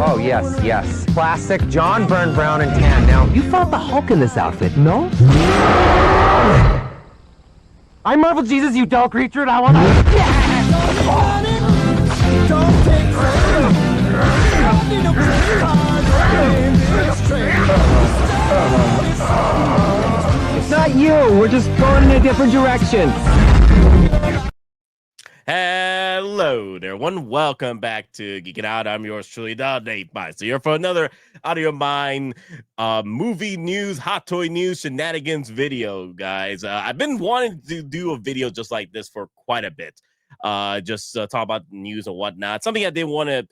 Oh, yes, yes. Classic John Byrne, brown and tan. Now, you fought the Hulk in this outfit, no? I Marvel Jesus, you dull creature, and I want It's not you. We're just going in a different direction. Hello there, everyone. Welcome back to Geekin Out. I'm yours truly, the Nate Myster, here for another Audio Mine movie news, hot toy news, shenanigans video, guys. I've been wanting to do a video just like this for quite a bit. Just talk about news and whatnot. Something I didn't want to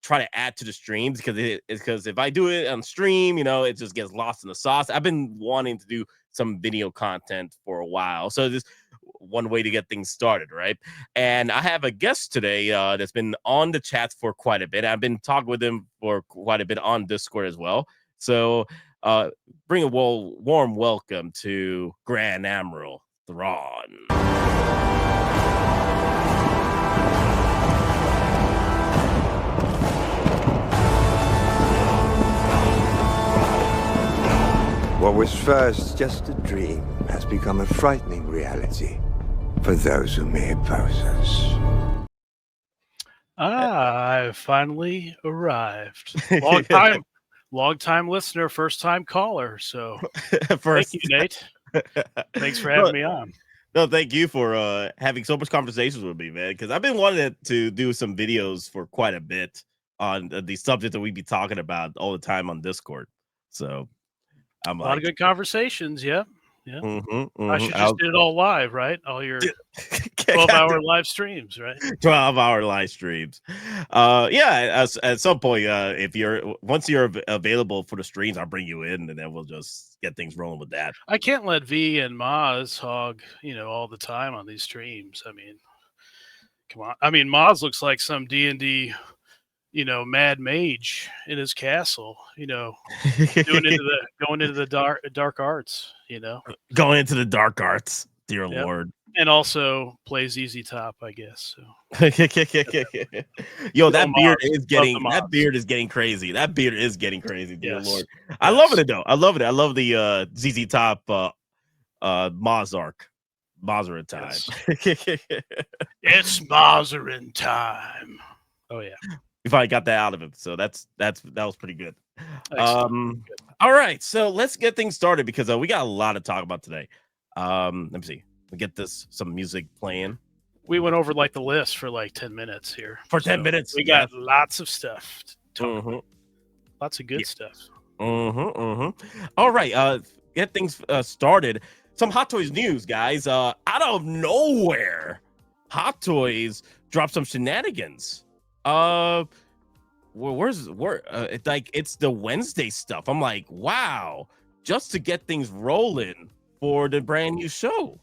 try to add to the streams because if I do it on stream, you know, it just gets lost in the sauce. I've been wanting to do some video content for a while, so this one way to get things started, right? And I have a guest today that's been on the chat for quite a bit. I've been talking with him for quite a bit on Discord as well. So bring a warm welcome to Grand Admiral Thrawn. What was first just a dream has become a frightening reality for those who may oppose us. I've finally arrived. Long time listener, first time caller. So thank you, Nate. Thanks for having me on. No, thank you for having so much conversations with me, man. Because I've been wanting to do some videos for quite a bit on the subject that we be talking about all the time on Discord. So I'm a lot of good conversations. Yeah. Yeah. Mm-hmm. I should just do it all live, right? All your 12-hour live streams, right? 12-hour live streams. Yeah, at some point, once you're available for the streams, I'll bring you in and then we'll just get things rolling with that. I can't let V and Maz hog, all the time on these streams. I mean, come on. I mean, Maz looks like some D&D mad mage in his castle, going into the dark arts, going into the dark arts, dear Lord. And also plays Easy Top, I guess. So. Yo, that beard is getting crazy. That beard is getting crazy, dear Lord. I love it though. I love it. I love the ZZ Top Mazarin time. Yes. It's Mazarin time. Oh yeah. We finally got that out of him, so that was pretty good. All right, so let's get things started because we got a lot to talk about today. Let me see. We get some music playing. We went over the list for 10 minutes here. For 10 minutes, we got lots of stuff to talk about. Lots of good stuff. All right, get things started. Some Hot Toys news, guys. Out of nowhere, Hot Toys dropped some shenanigans. It's the Wednesday stuff. I'm like, wow, just to get things rolling for the brand new show.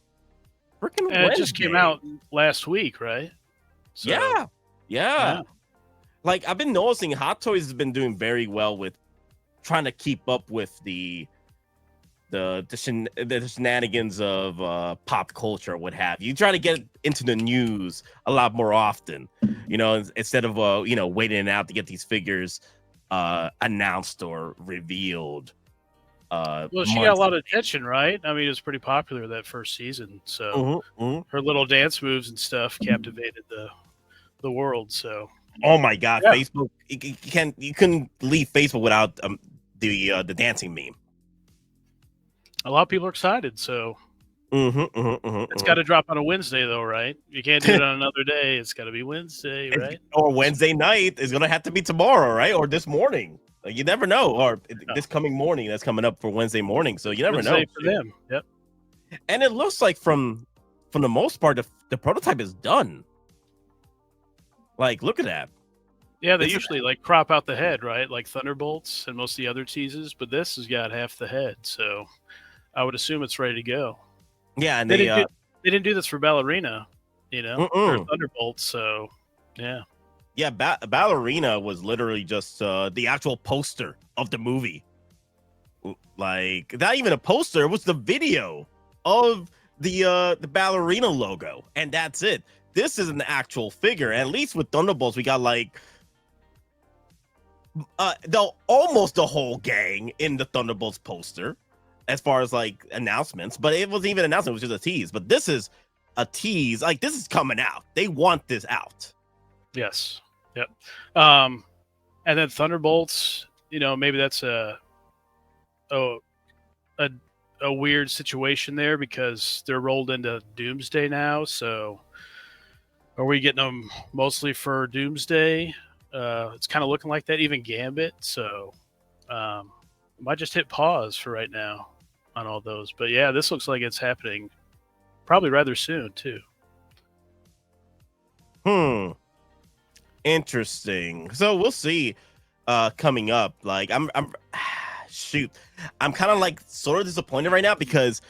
Freaking Wednesday. It just came out last week, right? So, yeah. Like, I've been noticing Hot Toys has been doing very well with trying to keep up with the shenanigans of pop culture, what have you. Try to get into the news a lot more often, instead of waiting out to get these figures announced or revealed. Well, she got a lot of attention, right? I mean, it was pretty popular that first season, so her little dance moves and stuff captivated the world. So, oh my God, yeah. Facebook! You couldn't leave Facebook without the dancing meme. A lot of people are excited, so it's got to drop on a Wednesday, though, right? You can't do it on another day. It's got to be Wednesday, right? Or Wednesday night is going to have to be tomorrow, right? Or this morning. You never know. Or this coming morning that's coming up for Wednesday morning. So you never Wednesday know. For them, yep. And it looks like from the most part, the prototype is done. Like, look at that. Yeah, they usually crop out the head, right? Like Thunderbolts and most of the other teases, but this has got half the head, so I would assume it's ready to go. Yeah, and they didn't do this for Ballerina, or Thunderbolts, so yeah. Yeah, Ballerina was literally just the actual poster of the movie. Like, not even a poster, it was the video of the Ballerina logo, and that's it. This is an actual figure. At least with Thunderbolts, we got almost the whole gang in the Thunderbolts poster, as far as like announcements. But it wasn't even an announcement; it was just a tease. But this is a tease. Like this is coming out. They want this out. Yes. Yep. And then Thunderbolts. Maybe that's a weird situation there because they're rolled into Doomsday now. So are we getting them mostly for Doomsday? It's kind of looking like that. Even Gambit. So might just hit pause for right now on all those. But yeah, this looks like it's happening probably rather soon too. Interesting. So we'll see coming up. Like I'm kind of like sort of disappointed right now because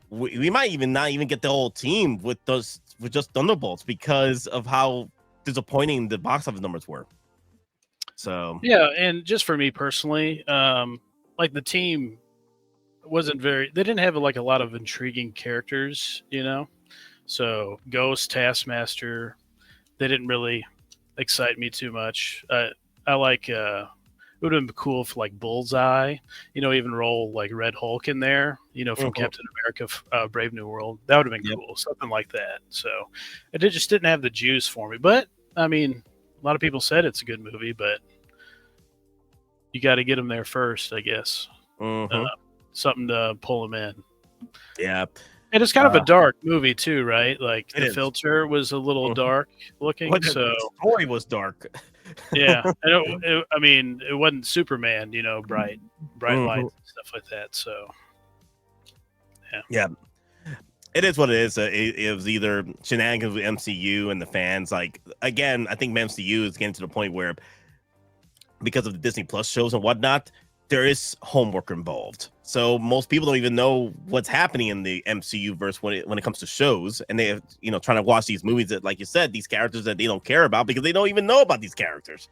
we might even not even get the whole team with just Thunderbolts because of how disappointing the box office numbers were. So yeah, and just for me personally, like the team wasn't they didn't have like a lot of intriguing characters, So Ghost, Taskmaster, they didn't really excite me too much. I like it would have been cool if like Bullseye, even roll like Red Hulk in there, from Captain America, Brave New World. That would have been cool, something like that. So it just didn't have the juice for me. But I mean, a lot of people said it's a good movie, but you got to get them there first, I guess. Something to pull them in. Yeah. And it's kind of a dark movie too, right? Like the is. filter was a little dark looking. So the story was dark. Yeah, and it wasn't Superman, bright lights and stuff like that. So yeah, it is what it is. It was either shenanigans with MCU and the fans. Like again, I think MCU is getting to the point where because of the Disney Plus shows and whatnot, there is homework involved. So most people don't even know what's happening in the MCU verse when it comes to shows, and they're trying to watch these movies that, like you said, these characters that they don't care about because they don't even know about these characters.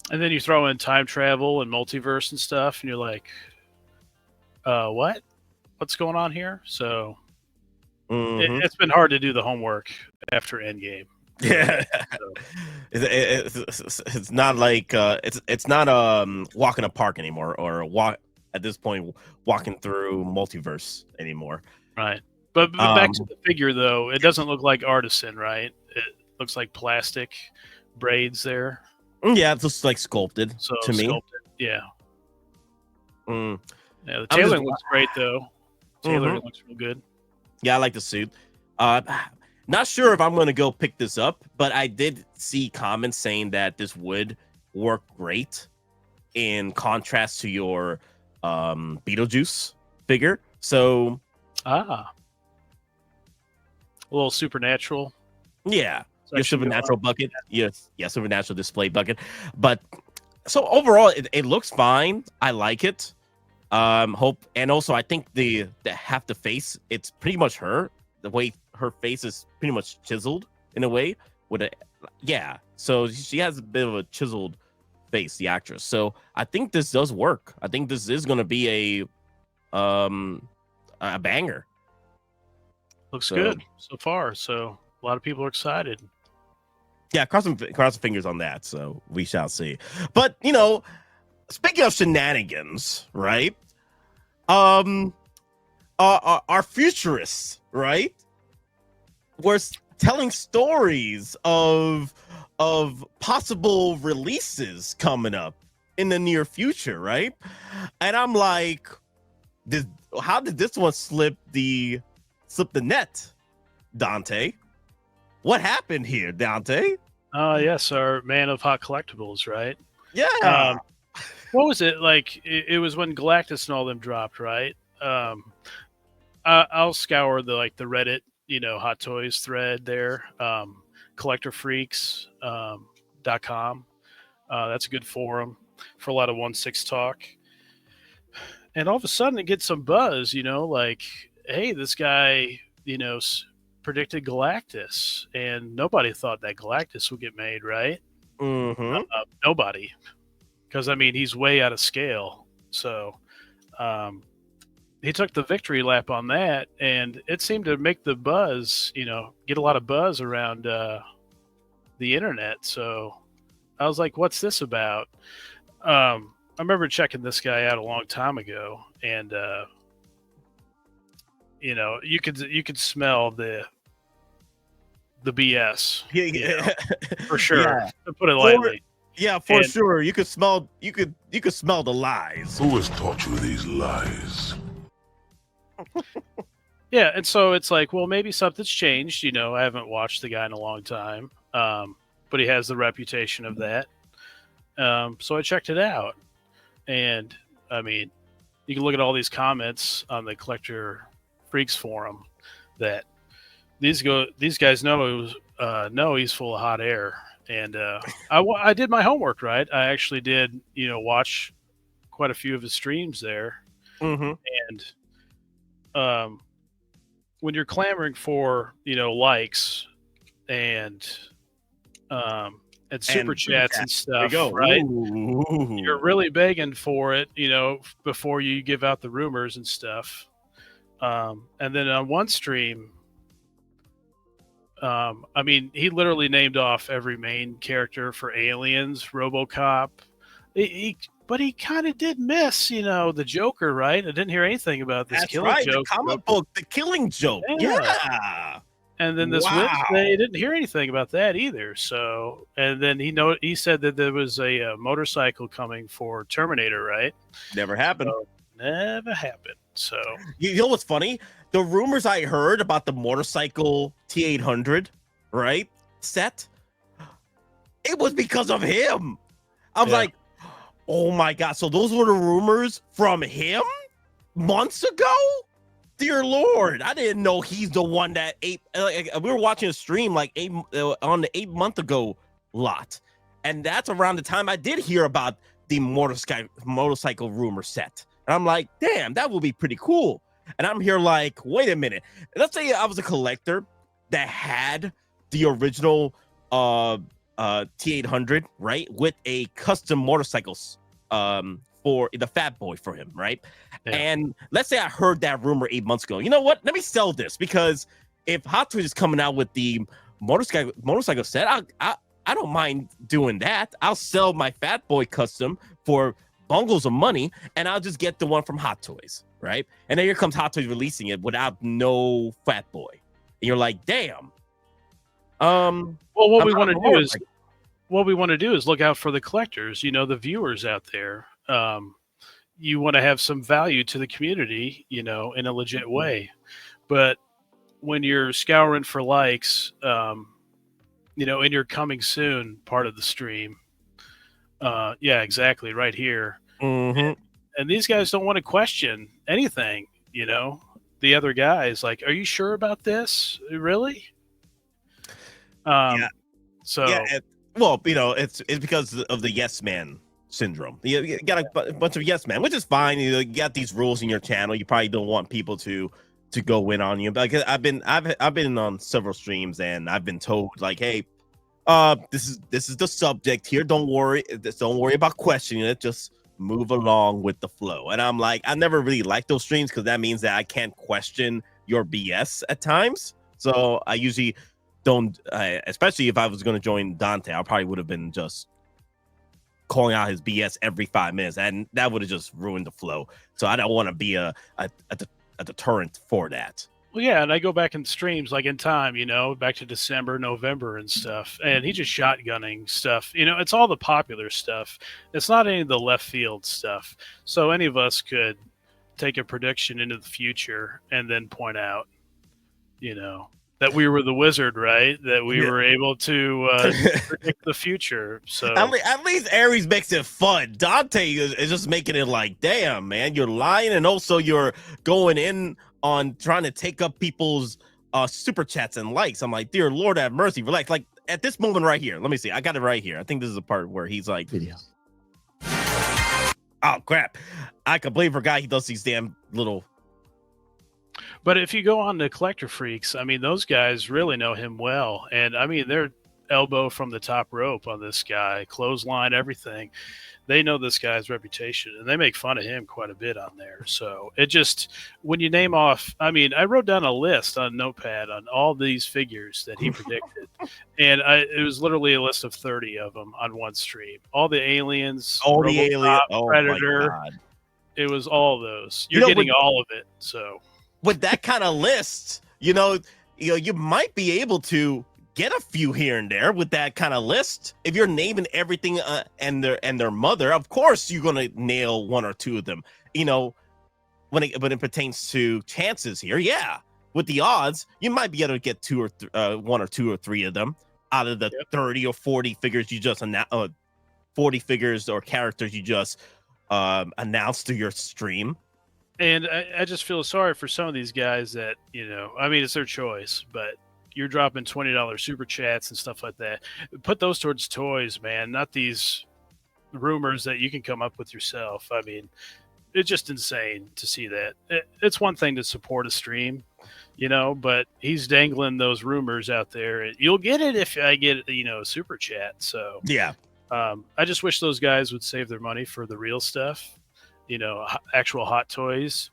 And then you throw in time travel and multiverse and stuff, and you're like, what's going on here? So it's been hard to do the homework after Endgame. Yeah, it's not like it's not walk in a park anymore, or walk at this point walking through multiverse anymore. Right, but back to the figure though, it doesn't look like artisan, right? It looks like plastic braids there. Yeah, it's just like sculpted to me. Yeah. Yeah, the tailoring looks great though. Tailoring looks real good. Yeah, I like the suit. Not sure if I'm going to go pick this up, but I did see comments saying that this would work great in contrast to your Beetlejuice figure. So, a little supernatural. Yeah, your supernatural bucket. Yes, supernatural display bucket. But so overall, it looks fine. I like it. And also I think the half the face, it's pretty much her. The way her face is pretty much chiseled in a way so she has a bit of a chiseled face, the actress. So I think this does work. I think this is going to be a banger. Looks good so far. So a lot of people are excited. Yeah, cross the fingers on that. So we shall see. But speaking of shenanigans, right? Our futurists, right? We're telling stories of possible releases coming up in the near future, right? And I'm like, how did this one slip the net, Dante? What happened here, Dante? Yes, our man of hot collectibles, right? Yeah. What was it like? It was when Galactus and all them dropped, right? I'll scour the Reddit, Hot Toys thread there, collectorfreaks.com. That's a good forum for a lot of 1/6 talk. And all of a sudden it gets some buzz, like, hey, this guy, predicted Galactus, and nobody thought that Galactus would get made, right? Nobody. Because, he's way out of scale. So he took the victory lap on that, and it seemed to make the buzz, get a lot of buzz around the internet. So I was like, what's this about? I remember checking this guy out a long time ago, and you could smell the BS. Yeah, For sure. Yeah. To put it lightly. Yeah, for sure. You could smell the lies. Who has taught you these lies? Yeah, and so it's like, well, maybe something's changed. I haven't watched the guy in a long time, but he has the reputation of that. So I checked it out, and I mean, you can look at all these comments on the Collector Freaks forum that these guys know he's full of hot air. And I did my homework, right? I actually did, watch quite a few of his streams there. Mm-hmm. And when you're clamoring for, likes and super chats and stuff, right? Ooh. You're really begging for it, before you give out the rumors and stuff. And then on one stream, I mean, he literally named off every main character for Aliens, RoboCop. But he kind of did miss, the Joker, right? I didn't hear anything about this Killing Joke. The comic book, the Killing Joke. Yeah. And then this Wednesday, I didn't hear anything about that either. So, and then he said that there was a motorcycle coming for Terminator, right? Never happened. So, never happened. So, you know what's funny? The rumors I heard about the motorcycle T800, right, set, it was because of him. I was like, oh my God. So those were the rumors from him months ago? Dear Lord, I didn't know he's the one that we were watching a stream on the 8 month ago lot. And that's around the time I did hear about the motorcycle rumor set. And I'm like, damn, that would be pretty cool. And I'm here like, wait a minute. Let's say I was a collector that had the original T800, right? With a custom motorcycles for the Fat Boy for him, right? Yeah. And let's say I heard that rumor 8 months ago. You know what? Let me sell this, because if Hot Toys is coming out with the motorcycle set, I don't mind doing that. I'll sell my Fat Boy custom for bungles of money, and I'll just get the one from Hot Toys, right? And then here comes Hot Toys releasing it without no Fat Boy, and you're like, damn. Well, what we want to do is look out for the collectors, the viewers out there. You want to have some value to the community, in a legit way. But when you're scouring for likes, in your coming soon part of the stream, yeah, exactly, right here. Mm-hmm. And these guys don't want to question anything, the other guys like, are you sure about this? Really? Yeah. So yeah, well, it's because of the yes man syndrome. You got a bunch of yes man, which is fine. You got these rules in your channel. You probably don't want people to go in on you. But I've been on several streams, and I've been told like, hey, this is the subject here. Don't worry about questioning it. Just move along with the flow. And I'm like, I never really like those streams, because that means that I can't question your BS at times. So I usually don't, especially if I was going to join Dante, I probably would have been just calling out his BS every 5 minutes, and that would have just ruined the flow. So I don't want to be a deterrent for that. Well, yeah, and I go back in streams like in time, back to December, November and stuff, and he just shotgunning stuff. It's all the popular stuff. It's not any of the left field stuff. So any of us could take a prediction into the future and then point out, that we were the wizard, right? That we were able to predict the future. So at least Aries makes it fun. Dante is just making it like, damn, man, you're lying, and also you're going in on trying to take up people's super chats and likes. I'm like, dear Lord, have mercy, relax. Like at this moment right here, let me see. I got it right here. I think this is the part where he's like, Videos. Oh crap! I completely forgot he does these damn little. But if you go on to Collector Freaks, I mean, those guys really know him well. And I mean, they're elbow from the top rope on this guy, clothesline, everything. They know this guy's reputation, and they make fun of him quite a bit on there. So it just, when you name off, I mean, I wrote down a list on Notepad on all these figures that he predicted, and it was literally a list of 30 of them on one stream. All the aliens, All the Robocop, alien, oh Predator. my God. It was all those. You're getting all of it. So with that kind of list, you might be able to get a few here and there with that kind of list. If you're naming everything and their mother, of course you're gonna nail one or two of them. When it pertains to chances here, yeah, with the odds, you might be able to get one or two or three of them out of the 30 or 40 figures you just 40 figures or characters you just announced to your stream. And I just feel sorry for some of these guys that, I mean, it's their choice, but you're dropping $20 super chats and stuff like that. Put those towards toys, man, not these rumors that you can come up with yourself. I mean, it's just insane to see that. It's one thing to support a stream, but he's dangling those rumors out there. You'll get it if I get, a super chat. So, yeah. I just wish those guys would save their money for the real stuff, actual hot toys,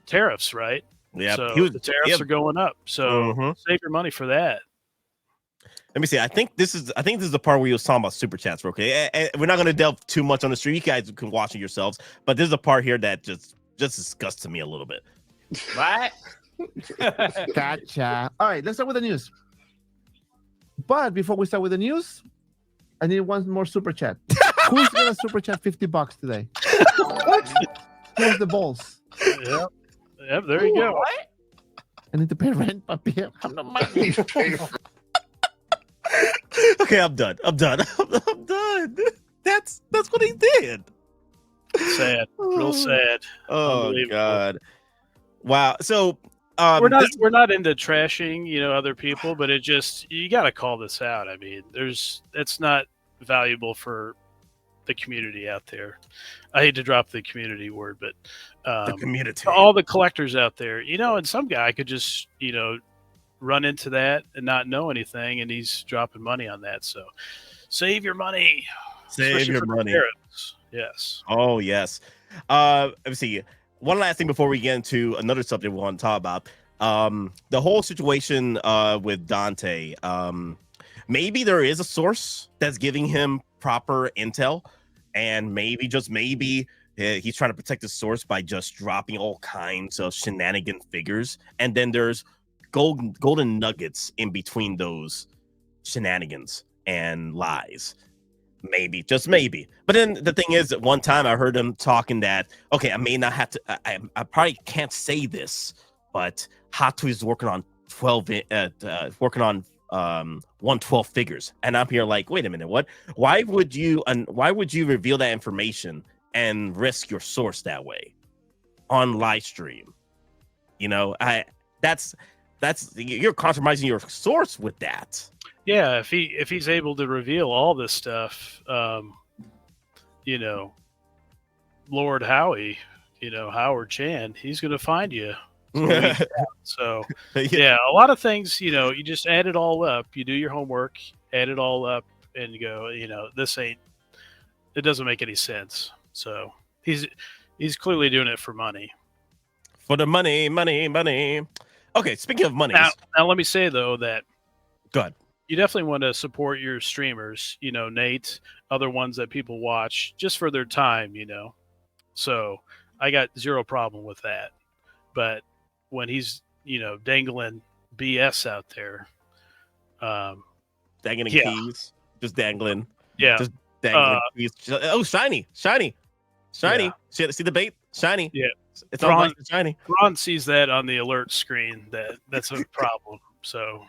tariffs, right? Yeah, so the tariffs are going up. So save your money for that. Let me see. I think this is the part where he was talking about super chats. Okay, we're not going to delve too much on the stream. You guys can watch it yourselves. But there's a part here that just disgusts me a little bit. What? Gotcha. All right, let's start with the news. But before we start with the news, I need one more super chat. Who's gonna super chat $50 today? Who's the balls? Yep, there you go. What? I need to pay rent, papi. I'm not money. Okay, I'm done. I'm done. That's what he did. Sad, real sad. Oh God! Wow. So we're not into trashing, other people, but you got to call this out. I mean, it's not valuable for the community out there. I hate to drop the community word, but the community, all the collectors out there, and some guy could just, run into that and not know anything, and he's dropping money on that. So save your money. Save your money. Yes. Oh, yes. Let me see. One last thing before we get into another subject we want to talk about. The whole situation with Dante. Maybe there is a source that's giving him proper intel, and maybe, just maybe, he's trying to protect the source by just dropping all kinds of shenanigan figures. And then there's golden nuggets in between those shenanigans and lies. Maybe, just maybe. But then the thing is, at one time I heard him talking that, okay, I may not have to, I probably can't say this, but Hot Toys is working on 112 figures. And I'm here like, wait a minute, what? Why would you reveal that information and risk your source that way on live stream? That's you're compromising your source with that. Yeah, if he's able to reveal all this stuff, Lord Howie, Howard Chan, he's going to find you. So yeah, a lot of things, you just add it all up. You do your homework, add it all up, and you go, it doesn't make any sense. So he's clearly doing it for money. For the money. Okay, speaking of money. Now let me say though that go ahead. You definitely want to support your streamers, Nate, other ones that people watch just for their time, So I got zero problem with that. But when he's, dangling BS out there, dangling keys, just dangling. Yeah. Just dangling keys. Oh, shiny. Yeah. See the bait? Shiny. Yeah. It's all shiny. Ron sees that on the alert screen. That's a problem. So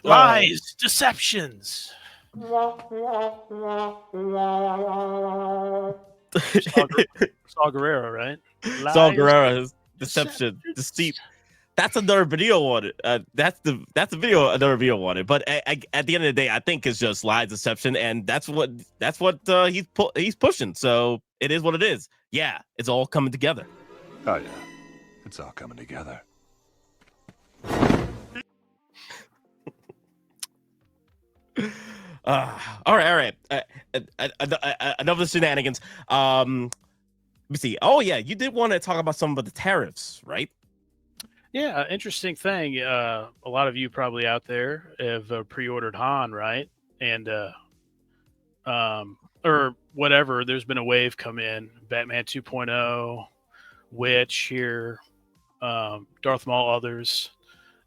lies, deceptions. Saw Gerrera, right? Saw Gerrera, deception, deceit. That's another video on it. That's the video another video on it. But at the end of the day, I think it's just lies, deception, and that's what he's pushing. So it is what it is. Yeah, it's all coming together. Oh yeah, it's all coming together. All right. Enough of the shenanigans. Let me see. Oh yeah, you did want to talk about some of the tariffs, right? Yeah, interesting thing. A lot of you probably out there have pre-ordered Han, right? And or whatever. There's been a wave come in. Batman 2.0, Witch here, Darth Maul, others.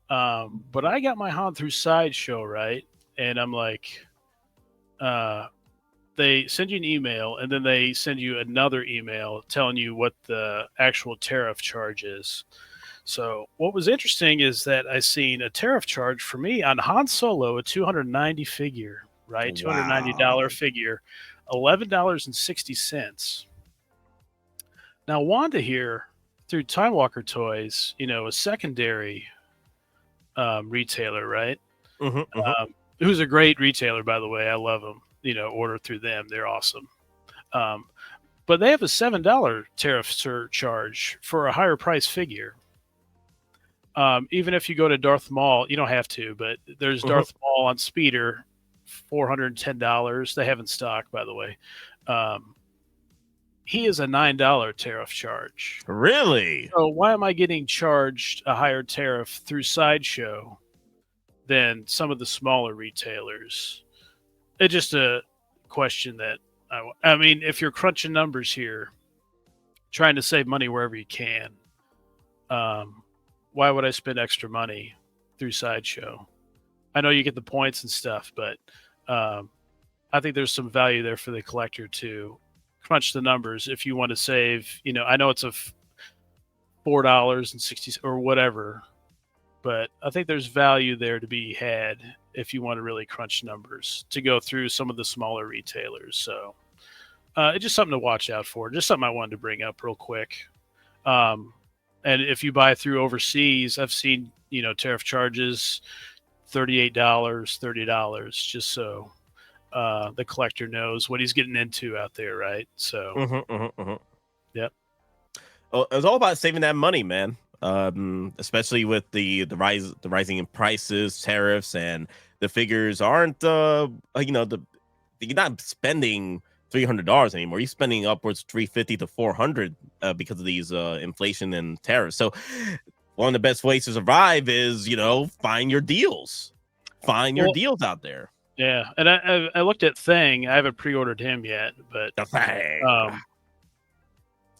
But I got my Han through Sideshow, right? And I'm like, they send you an email and then they send you another email telling you what the actual tariff charge is. So what was interesting is that I seen a tariff charge for me on Han Solo, a 290 figure, right? $290 figure, $11.60. Now Wanda here through Time Walker Toys, a secondary retailer, right? Who's a great retailer, by the way. I love them. Order through them. They're awesome. But they have a $7 tariff surcharge for a higher price figure. Even if you go to Darth Maul, you don't have to, but there's Darth Maul on Speeder, $410. They have in stock, by the way. He is a $9 tariff charge. Really? So why am I getting charged a higher tariff through Sideshow than some of the smaller retailers? It's just a question that I mean, if you're crunching numbers here, trying to save money wherever you can, why would I spend extra money through Sideshow? I know you get the points and stuff, but I think there's some value there for the collector to crunch the numbers if you want to save. I know it's a $4.60 or whatever, but I think there's value there to be had if you want to really crunch numbers to go through some of the smaller retailers. So it's just something to watch out for. Just something I wanted to bring up real quick. And if you buy through overseas, I've seen, tariff charges, $38, $30, just so the collector knows what he's getting into out there, right? So, Yep. Well, it's all about saving that money, man. Especially with the rising in prices, tariffs, and the figures aren't you're not spending $300 anymore. You're spending upwards $350 to $400 because of these inflation and tariffs. So one of the best ways to survive is find your deals, your deals out there. Yeah, and I looked at Thing. I haven't pre-ordered him yet, but The Thing.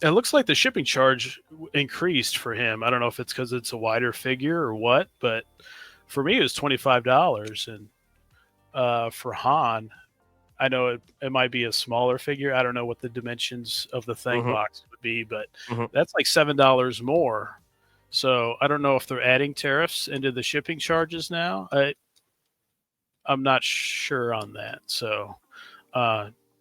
It looks like the shipping charge increased for him. I don't know if it's because it's a wider figure or what, but for me it was $25, and for Han, I know it might be a smaller figure. I don't know what the dimensions of the Thing box would be, but that's like $7 more. So I don't know if they're adding tariffs into the shipping charges now. I'm not sure on that. So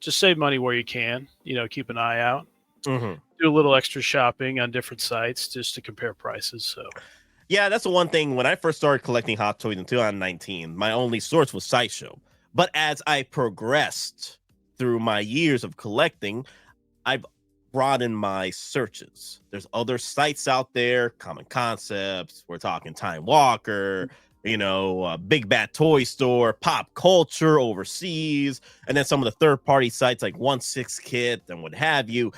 just save money where you can. Keep an eye out. Do a little extra shopping on different sites just to compare prices. So, yeah, that's the one thing. When I first started collecting Hot Toys in 2019, my only source was Sideshow. But as I progressed through my years of collecting, I've broadened my searches. There's other sites out there, Common Concepts. We're talking Time Walker, Big Bad Toy Store, Pop Culture overseas, and then some of the third-party sites like 1/6 Kit and what have you.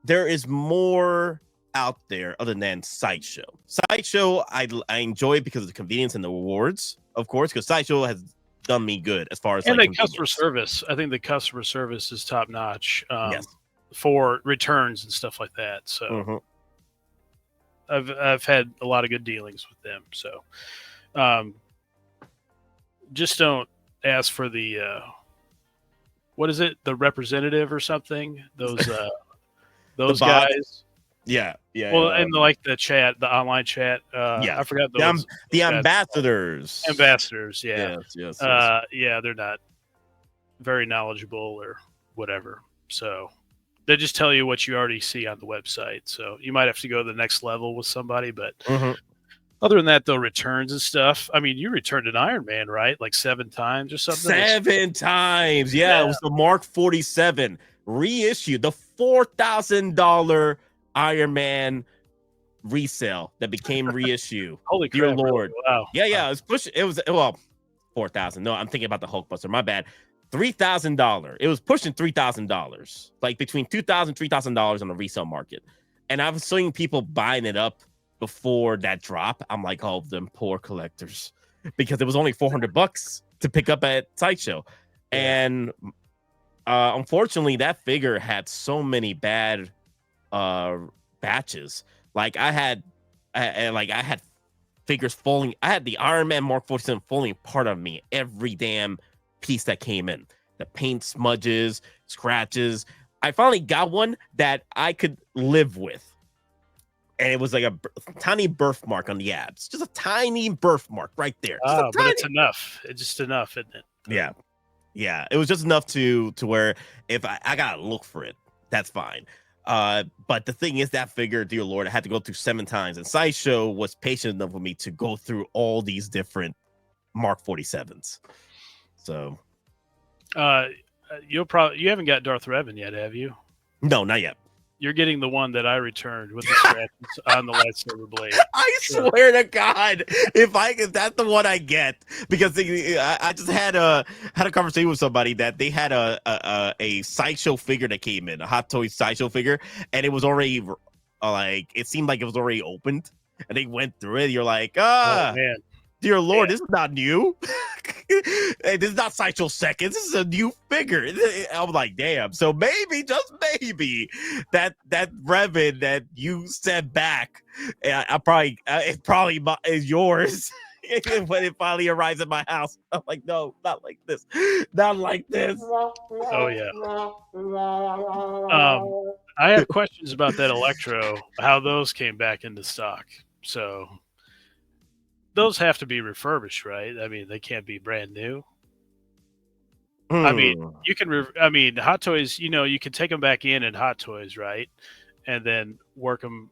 There is more out there other than Sideshow. Sideshow, I enjoy it because of the convenience and the rewards, of course, because Sideshow has done me good as far as and the customer service. I think the customer service is top notch. Yes. For returns and stuff like that. So I've had a lot of good dealings with them. So just don't ask for the what is it, the representative or something? Those guys. Yeah. Well, and like the chat, the online chat. I forgot those. The ambassadors. Ambassadors, yeah. Yes. Yeah, they're not very knowledgeable or whatever. So they just tell you what you already see on the website. So you might have to go to the next level with somebody. But other than that, though, returns and stuff. I mean, you returned an Iron Man, right? Like 7 times or something? 7 times. Yeah, it was the Mark 47 reissued, the $4,000 Iron Man resale that became reissue. Holy dear crap, Lord. Really? Wow. Yeah, it was $4,000. No, I'm thinking about the Hulkbuster. My bad. $3,000. It was pushing $3,000, like between $2,000, $3,000 on the resale market. And I was seeing people buying it up before that drop. I'm like, oh, them poor collectors, because it was only $400 to pick up at Sideshow. And unfortunately, that figure had so many bad batches. Like I had figures falling. I had the Iron Man Mark 47 falling apart on me every damn piece that came in. The paint smudges, scratches. I finally got one that I could live with. And it was like a tiny birthmark on the abs. Just a tiny birthmark right there. But it's enough. It's just enough, isn't it? Yeah. Yeah. It was just enough to where if I gotta look for it, that's fine. But the thing is, that figure, dear Lord, I had to go through 7 times. And Sideshow was patient enough with me to go through all these different Mark 47s. So you haven't got Darth Revan yet, have you? No, not yet. You're getting the one that I returned with the scratches on the lightsaber blade. I swear to God, if that's the one I get, because I just had a conversation with somebody that they had a Sideshow figure that came in, a Hot Toys Sideshow figure, and it was already it seemed like it was already opened, and they went through it. You're like, oh man, dear Lord, this is not new. This is not Sideshow Seconds. This is a new figure. I'm like, damn. So maybe, just maybe, that Revan that you sent back, it probably is yours when it finally arrives at my house. I'm like, no, not like this. Not like this. Oh yeah. I have questions about that Electro, how those came back into stock. So those have to be refurbished, right? I mean, they can't be brand new. I mean, you can. Hot Toys. You can take them back in Hot Toys, right? And then work them,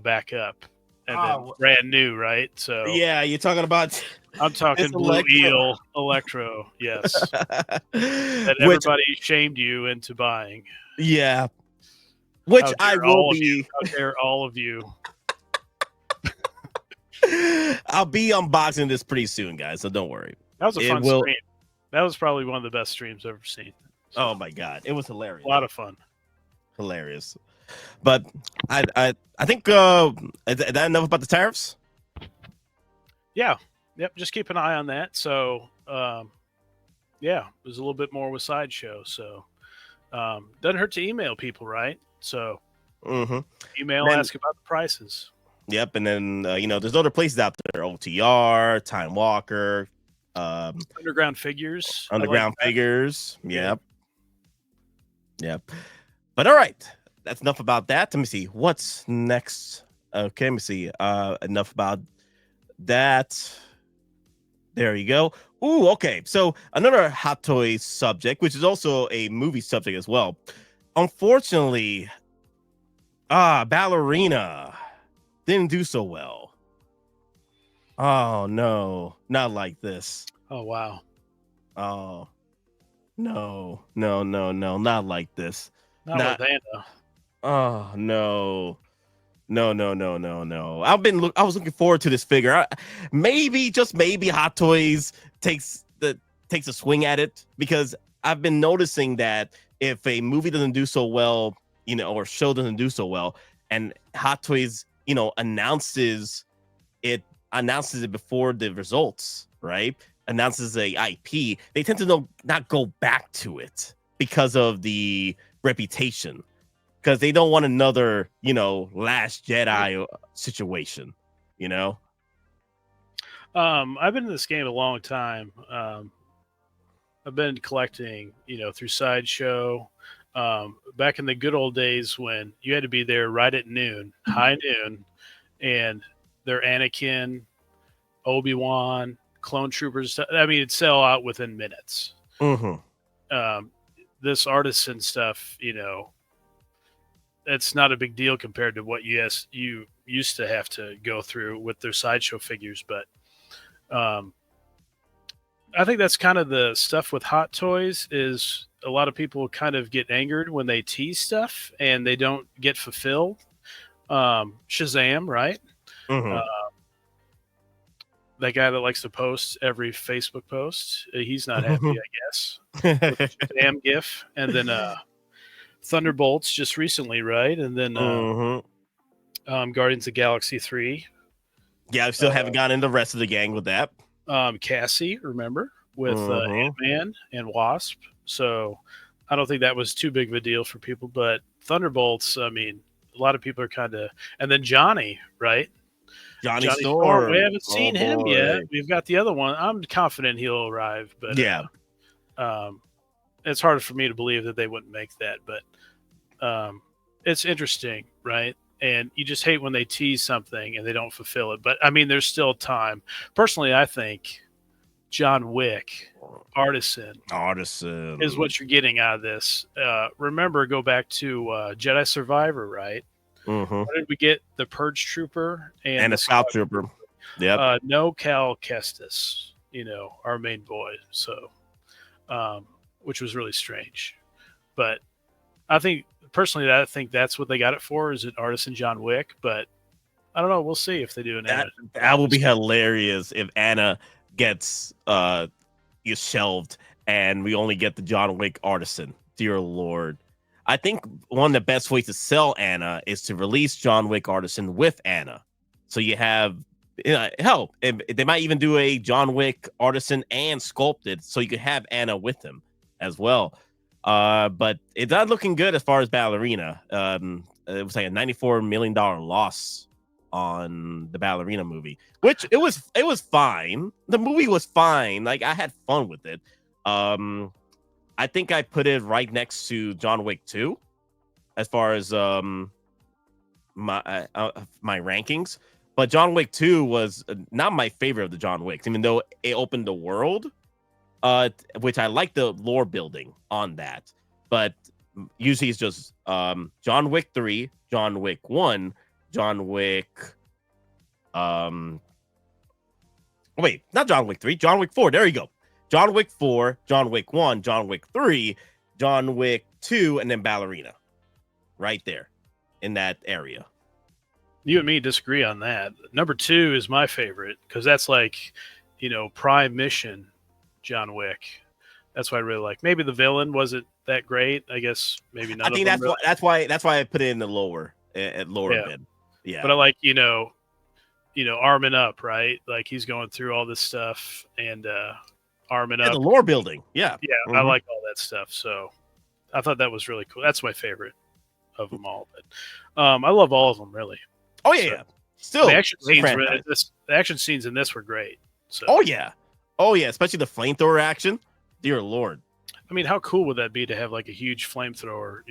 back up, and then brand new, right? So yeah, you're talking about. I'm talking Blue Eel Electro, yes. That everybody shamed you into buying. Yeah, which I will be. How dare all of you? I'll be unboxing this pretty soon, guys, so don't worry. That was a fun stream. That was probably one of the best streams I've ever seen. So, oh my God, it was hilarious. A lot of fun. Hilarious. But I think is that enough about the tariffs? Yeah. Yep. Just keep an eye on that. So there's a little bit more with Sideshow. So doesn't hurt to email people, right? So email, ask about the prices. Yep, and then there's other places out there: OTR, Time Walker, Underground Figures. Underground Figures. Yep. But all right, that's enough about that. Let me see what's next. Okay, let me see. Enough about that. There you go. Ooh, okay. So another Hot Toys subject, which is also a movie subject as well. Unfortunately, Ballerina didn't do so well. Oh no, not like this. Oh wow. Oh no, not like this. Not with Anna. Oh no. I was looking forward to this figure. Maybe, just maybe, Hot Toys takes a swing at it, because I've been noticing that if a movie doesn't do so well, or show doesn't do so well, and Hot Toys announces it before the results, right? Announces a IP, they tend to not go back to it because of the reputation, because they don't want another Last Jedi situation. I've been in this game a long time. I've been collecting through Sideshow, back in the good old days when you had to be there right at noon, high noon, and their Anakin, Obi-Wan, Clone Troopers. I mean, it'd sell out within minutes. This artisan stuff, it's not a big deal compared to what you used to have to go through with their Sideshow figures. But I think that's kind of the stuff with Hot Toys, is a lot of people kind of get angered when they tease stuff and they don't get fulfilled. Shazam, right? that guy that likes to post every Facebook post. He's not happy, I guess. Damn GIF, and then Thunderbolts just recently, right? And then Guardians of the Galaxy 3. Yeah, I still haven't gotten in the rest of the gang with that. Cassie, remember, with Ant-Man and Wasp. So I don't think that was too big of a deal for people. But Thunderbolts, I mean, a lot of people are kind of... And then Johnny, right? Johnny Storm. We haven't seen him yet. We've got the other one. I'm confident he'll arrive. But it's hard for me to believe that they wouldn't make that. But it's interesting, right? And you just hate when they tease something and they don't fulfill it. But, I mean, there's still time. Personally, I think John Wick, Artisan is what you're getting out of this. Remember, go back to Jedi Survivor, right? What did we get? The Purge Trooper and the Scout Trooper. Yep. No Cal Kestis, our main boy. So, which was really strange. But I think... Personally, I think that's what they got it for, is an Artisan John Wick, but I don't know. We'll see if they do an Anna. That will be hilarious if Anna gets shelved and we only get the John Wick Artisan. Dear Lord. I think one of the best ways to sell Anna is to release John Wick Artisan with Anna. So you have, hell, they might even do a John Wick Artisan and Sculpted, so you could have Anna with him as well. But it's not looking good as far as Ballerina. It was like a $94 million loss on the Ballerina movie, which it was fine. The movie was fine. Like, I had fun with it. I think I put it right next to John Wick 2 as far as my rankings. But John Wick 2 was not my favorite of the John Wicks, even though it opened the world. Which I like the lore building on that, but usually it's just John Wick 3, John Wick 1, John Wick wait, not John Wick 3, John Wick 4. There you go. John Wick 4, John Wick 1, John Wick 3, John Wick 2, and then Ballerina. Right there in that area. You and me disagree on that. Number 2 is my favorite because that's like, prime mission John Wick. That's why I really like. Maybe the villain wasn't that great. I guess maybe not. I think that's why I put it in the lower bid. Yeah, but I like arming up, right? Like he's going through all this stuff and arming up. The lore building. Yeah, I like all that stuff. So I thought that was really cool. That's my favorite of them all. But I love all of them really. Oh yeah, still the action scenes in this were great. So. Oh yeah, especially the flamethrower action. Dear Lord. I mean, how cool would that be to have like a huge flamethrower,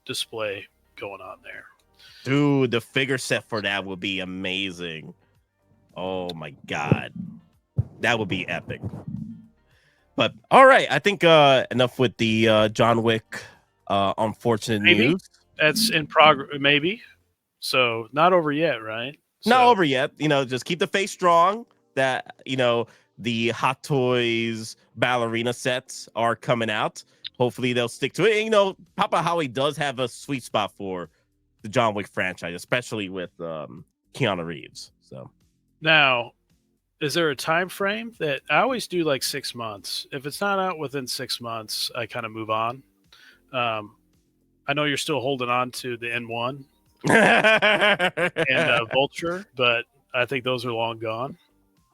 display going on there? Dude, the figure set for that would be amazing. Oh my God. That would be epic. But all right, I think enough with the John Wick unfortunate news. That's in progress, maybe. So not over yet, right? Not over yet. Just keep the face strong. That, the Hot Toys Ballerina sets are coming out. Hopefully they'll stick to it. And, Papa Howie does have a sweet spot for the John Wick franchise, especially with Keanu Reeves. So now, is there a time frame that I always do like 6 months? If it's not out within 6 months, I kind of move on. I know you're still holding on to the N1 and Vulture, but I think those are long gone.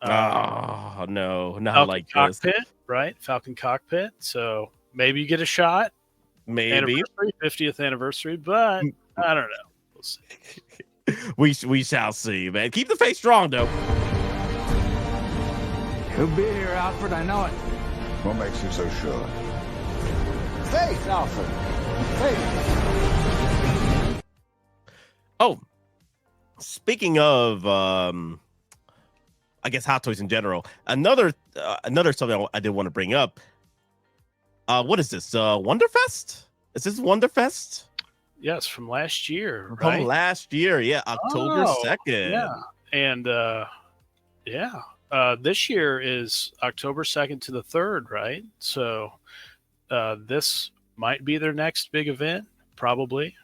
Oh no, not Falcon like Cockpit, this. Right? Falcon Cockpit. So maybe you get a shot. Maybe 50th anniversary, but I don't know. We'll see. we shall see, man. Keep the face strong, though. He'll be here, Alfred. I know it. What makes you so sure? Faith, Alfred. Faith. Oh, speaking of, I guess Hot Toys in general. Another something I did want to bring up. What is this? Wonderfest? Is this Wonderfest? Yes, from last year. Right? From last year, yeah, October 2nd. Yeah, and this year is October 2nd to the 3rd, right? So this might be their next big event, probably.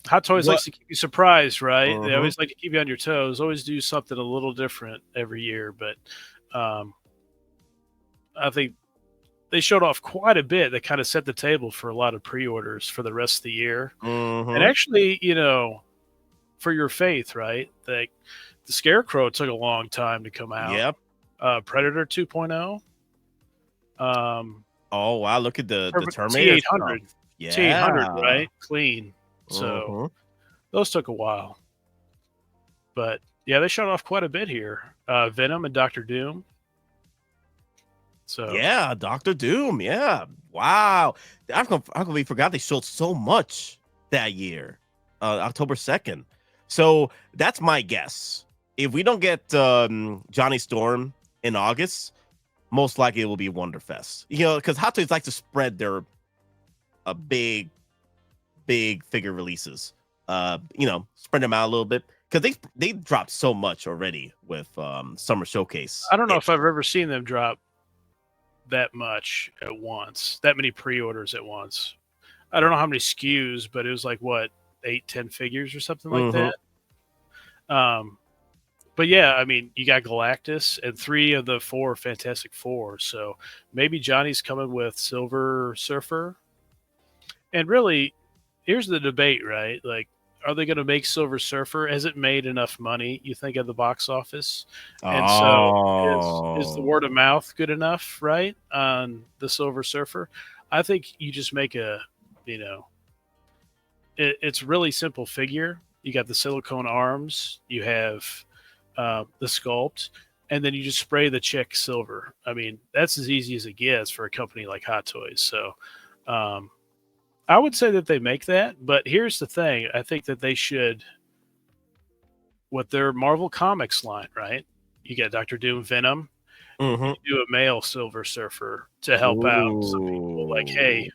Hot Toys What- likes to keep you surprised, right? They Mhm. always like to keep you on your toes. Always do something a little different every year, but I think they showed off quite a bit that kind of set the table for a lot of pre-orders for the rest of the year. Mhm. And actually, for your faith, right? Like the Scarecrow took a long time to come out. Yep. Predator 2.0. Oh wow! Look at the Terminator T800. stuff. Yeah. T800, right? Clean. So Mhm. those took a while. But yeah, they showed off quite a bit here. Venom and Doctor Doom. So Yeah, Doctor Doom. Yeah. Wow. I completely forgot they showed so much that year, October 2nd. So that's my guess. If we don't get Johnny Storm in August, most likely it will be Wonderfest. Because Hot Toys like to spread their big figure releases. Spread them out a little bit because they dropped so much already with Summer Showcase. I don't know if I've ever seen them drop that much at once, that many pre-orders at once. I don't know how many SKUs, but it was like what, 8-10 figures or something like that. But yeah, I mean, you got Galactus and 3 of the 4 Fantastic Four, so maybe Johnny's coming with Silver Surfer. And really, here's the debate, right? Like, are they going to make Silver Surfer? Has it made enough money, you think, at the box office? And so is the word of mouth good enough, right, on the Silver Surfer? I think you just make it's really simple figure. You got the silicone arms, you have the sculpt, and then you just spray the chick silver. I mean, that's as easy as it gets for a company like Hot Toys. So I would say that they make that, but here's the thing. I think that they should, with their Marvel Comics line, right? You got Doctor Doom, Venom. Mm-hmm. You do a male Silver Surfer to help out some people. Like, hey,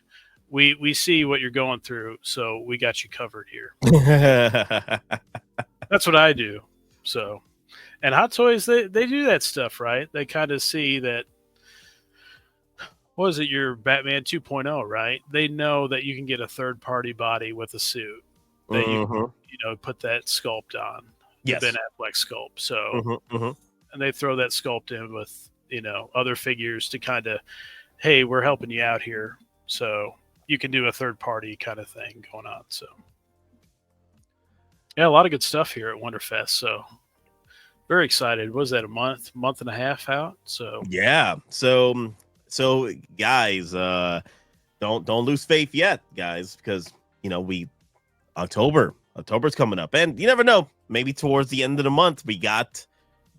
we see what you're going through, so we got you covered here. That's what I do. So, and Hot Toys, they do that stuff, right? They kind of see that. What is it? Your Batman 2.0, right? They know that you can get a third-party body with a suit that you put that sculpt on. Yes. The Ben Affleck sculpt. So, and they throw that sculpt in with other figures to kind of, hey, we're helping you out here, so you can do a third-party kind of thing going on. So, yeah, a lot of good stuff here at Wonderfest. So, very excited. Was that a month and a half out? So, yeah. So guys, don't lose faith yet, guys, because October's coming up, and you never know. Maybe towards the end of the month, we got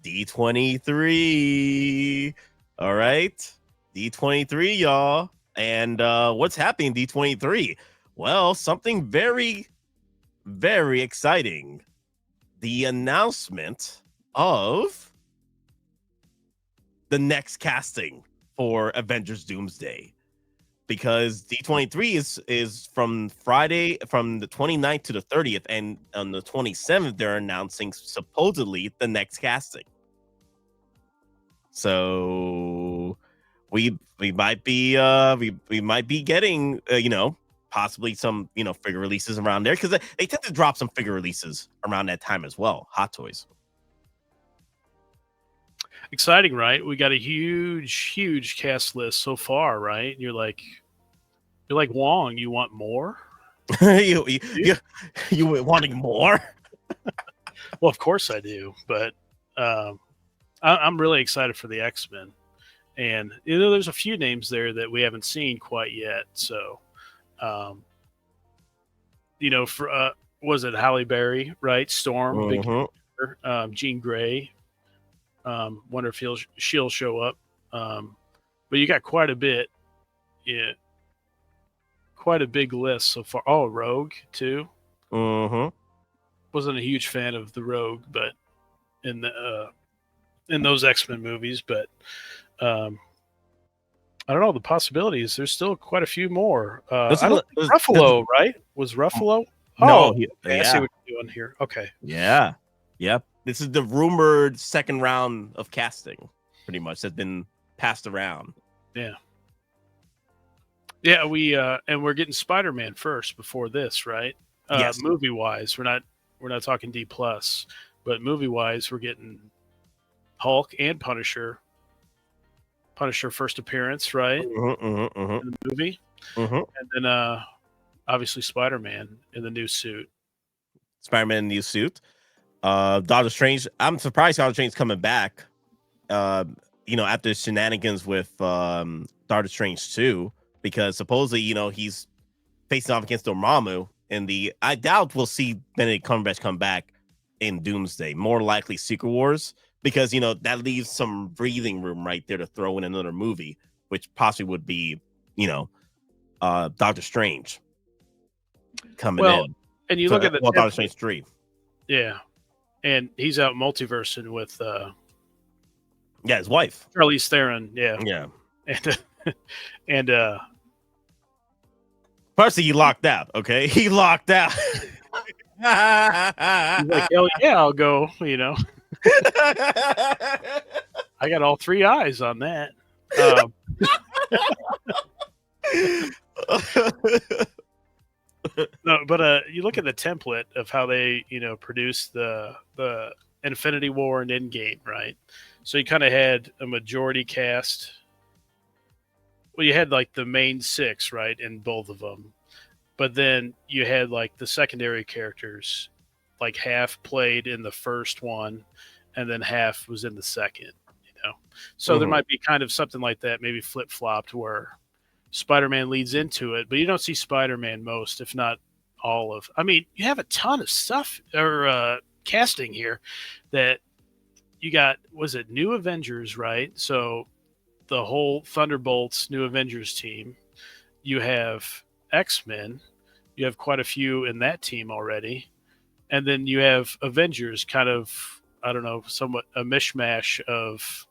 D23. All right, D23, y'all. And what's happening D23? Well, something very, very exciting. The announcement of the next casting for Avengers Doomsday, because D23 is from Friday, from the 29th to the 30th, and on the 27th they're announcing supposedly the next casting. So we might be we might be getting possibly some figure releases around there, because they tend to drop some figure releases around that time as well. Hot Toys. exciting, right? We got a huge cast list so far, right? You're like Wong. You want more? you wanting more? Well, of course I do, but I'm really excited for the X-Men, and there's a few names there that we haven't seen quite yet. So, for was it Halle Berry, right? Storm, big character, Jean Grey. Wonder if she'll show up. But you got quite a bit, quite a big list so far. Oh, Rogue too. Wasn't a huge fan of the Rogue, but in those X-Men movies, but I don't know the possibilities. There's still quite a few more. I don't think Ruffalo, right? Was Ruffalo? No, I see what you're doing here. Okay. Yeah. Yep. This is the rumored second round of casting, pretty much, that's been passed around. Yeah. Yeah, we're getting Spider-Man first before this, right? Yes. Movie wise, we're not talking D plus, but movie wise, we're getting Hulk and Punisher. Punisher first appearance, right? In the movie, and then obviously Spider-Man in the new suit. Spider-Man in the new suit. Doctor Strange. I'm surprised Doctor Strange's coming back. After shenanigans with Doctor Strange 2, because supposedly, he's facing off against Dormammu I doubt we'll see Benedict Cumberbatch come back in Doomsday. More likely Secret Wars, because that leaves some breathing room right there to throw in another movie, which possibly would be, Doctor Strange coming in. And you look at the Doctor Strange 3. Yeah. And he's out multiversing with his wife. Charlize Theron, yeah. Yeah. And firstly, he locked out, okay? He locked out. He's like, hell yeah, I'll go, I got all three eyes on that. No, but you look at the template of how they, produced the Infinity War and Endgame, right? So you kind of had a majority cast. Well, you had like the main six, right, in both of them, but then you had like the secondary characters, like half played in the first one, and then half was in the second. So there might be kind of something like that, maybe flip flopped, where Spider-Man leads into it, but you don't see Spider-Man most, if not all of. I mean, you have a ton of stuff or casting here that you got. Was it New Avengers, right? So the whole Thunderbolts New Avengers team. You have X-Men. You have quite a few in that team already, and then you have Avengers. Kind of, I don't know, somewhat a mishmash of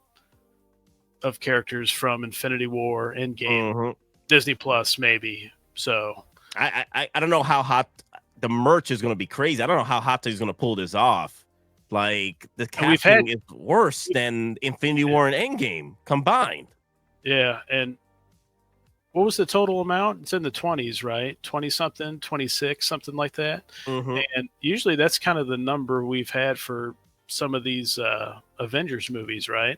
characters from Infinity War, Endgame. Disney Plus, maybe. So I don't know how hot the merch is going to be. Crazy. I don't know how hot he's going to pull this off. Like, the casting is worse than Infinity War and Endgame combined. Yeah, and what was the total amount? It's in the 20s, right? 20 something, 26, something like that. And usually that's kind of the number we've had for some of these Avengers movies, right?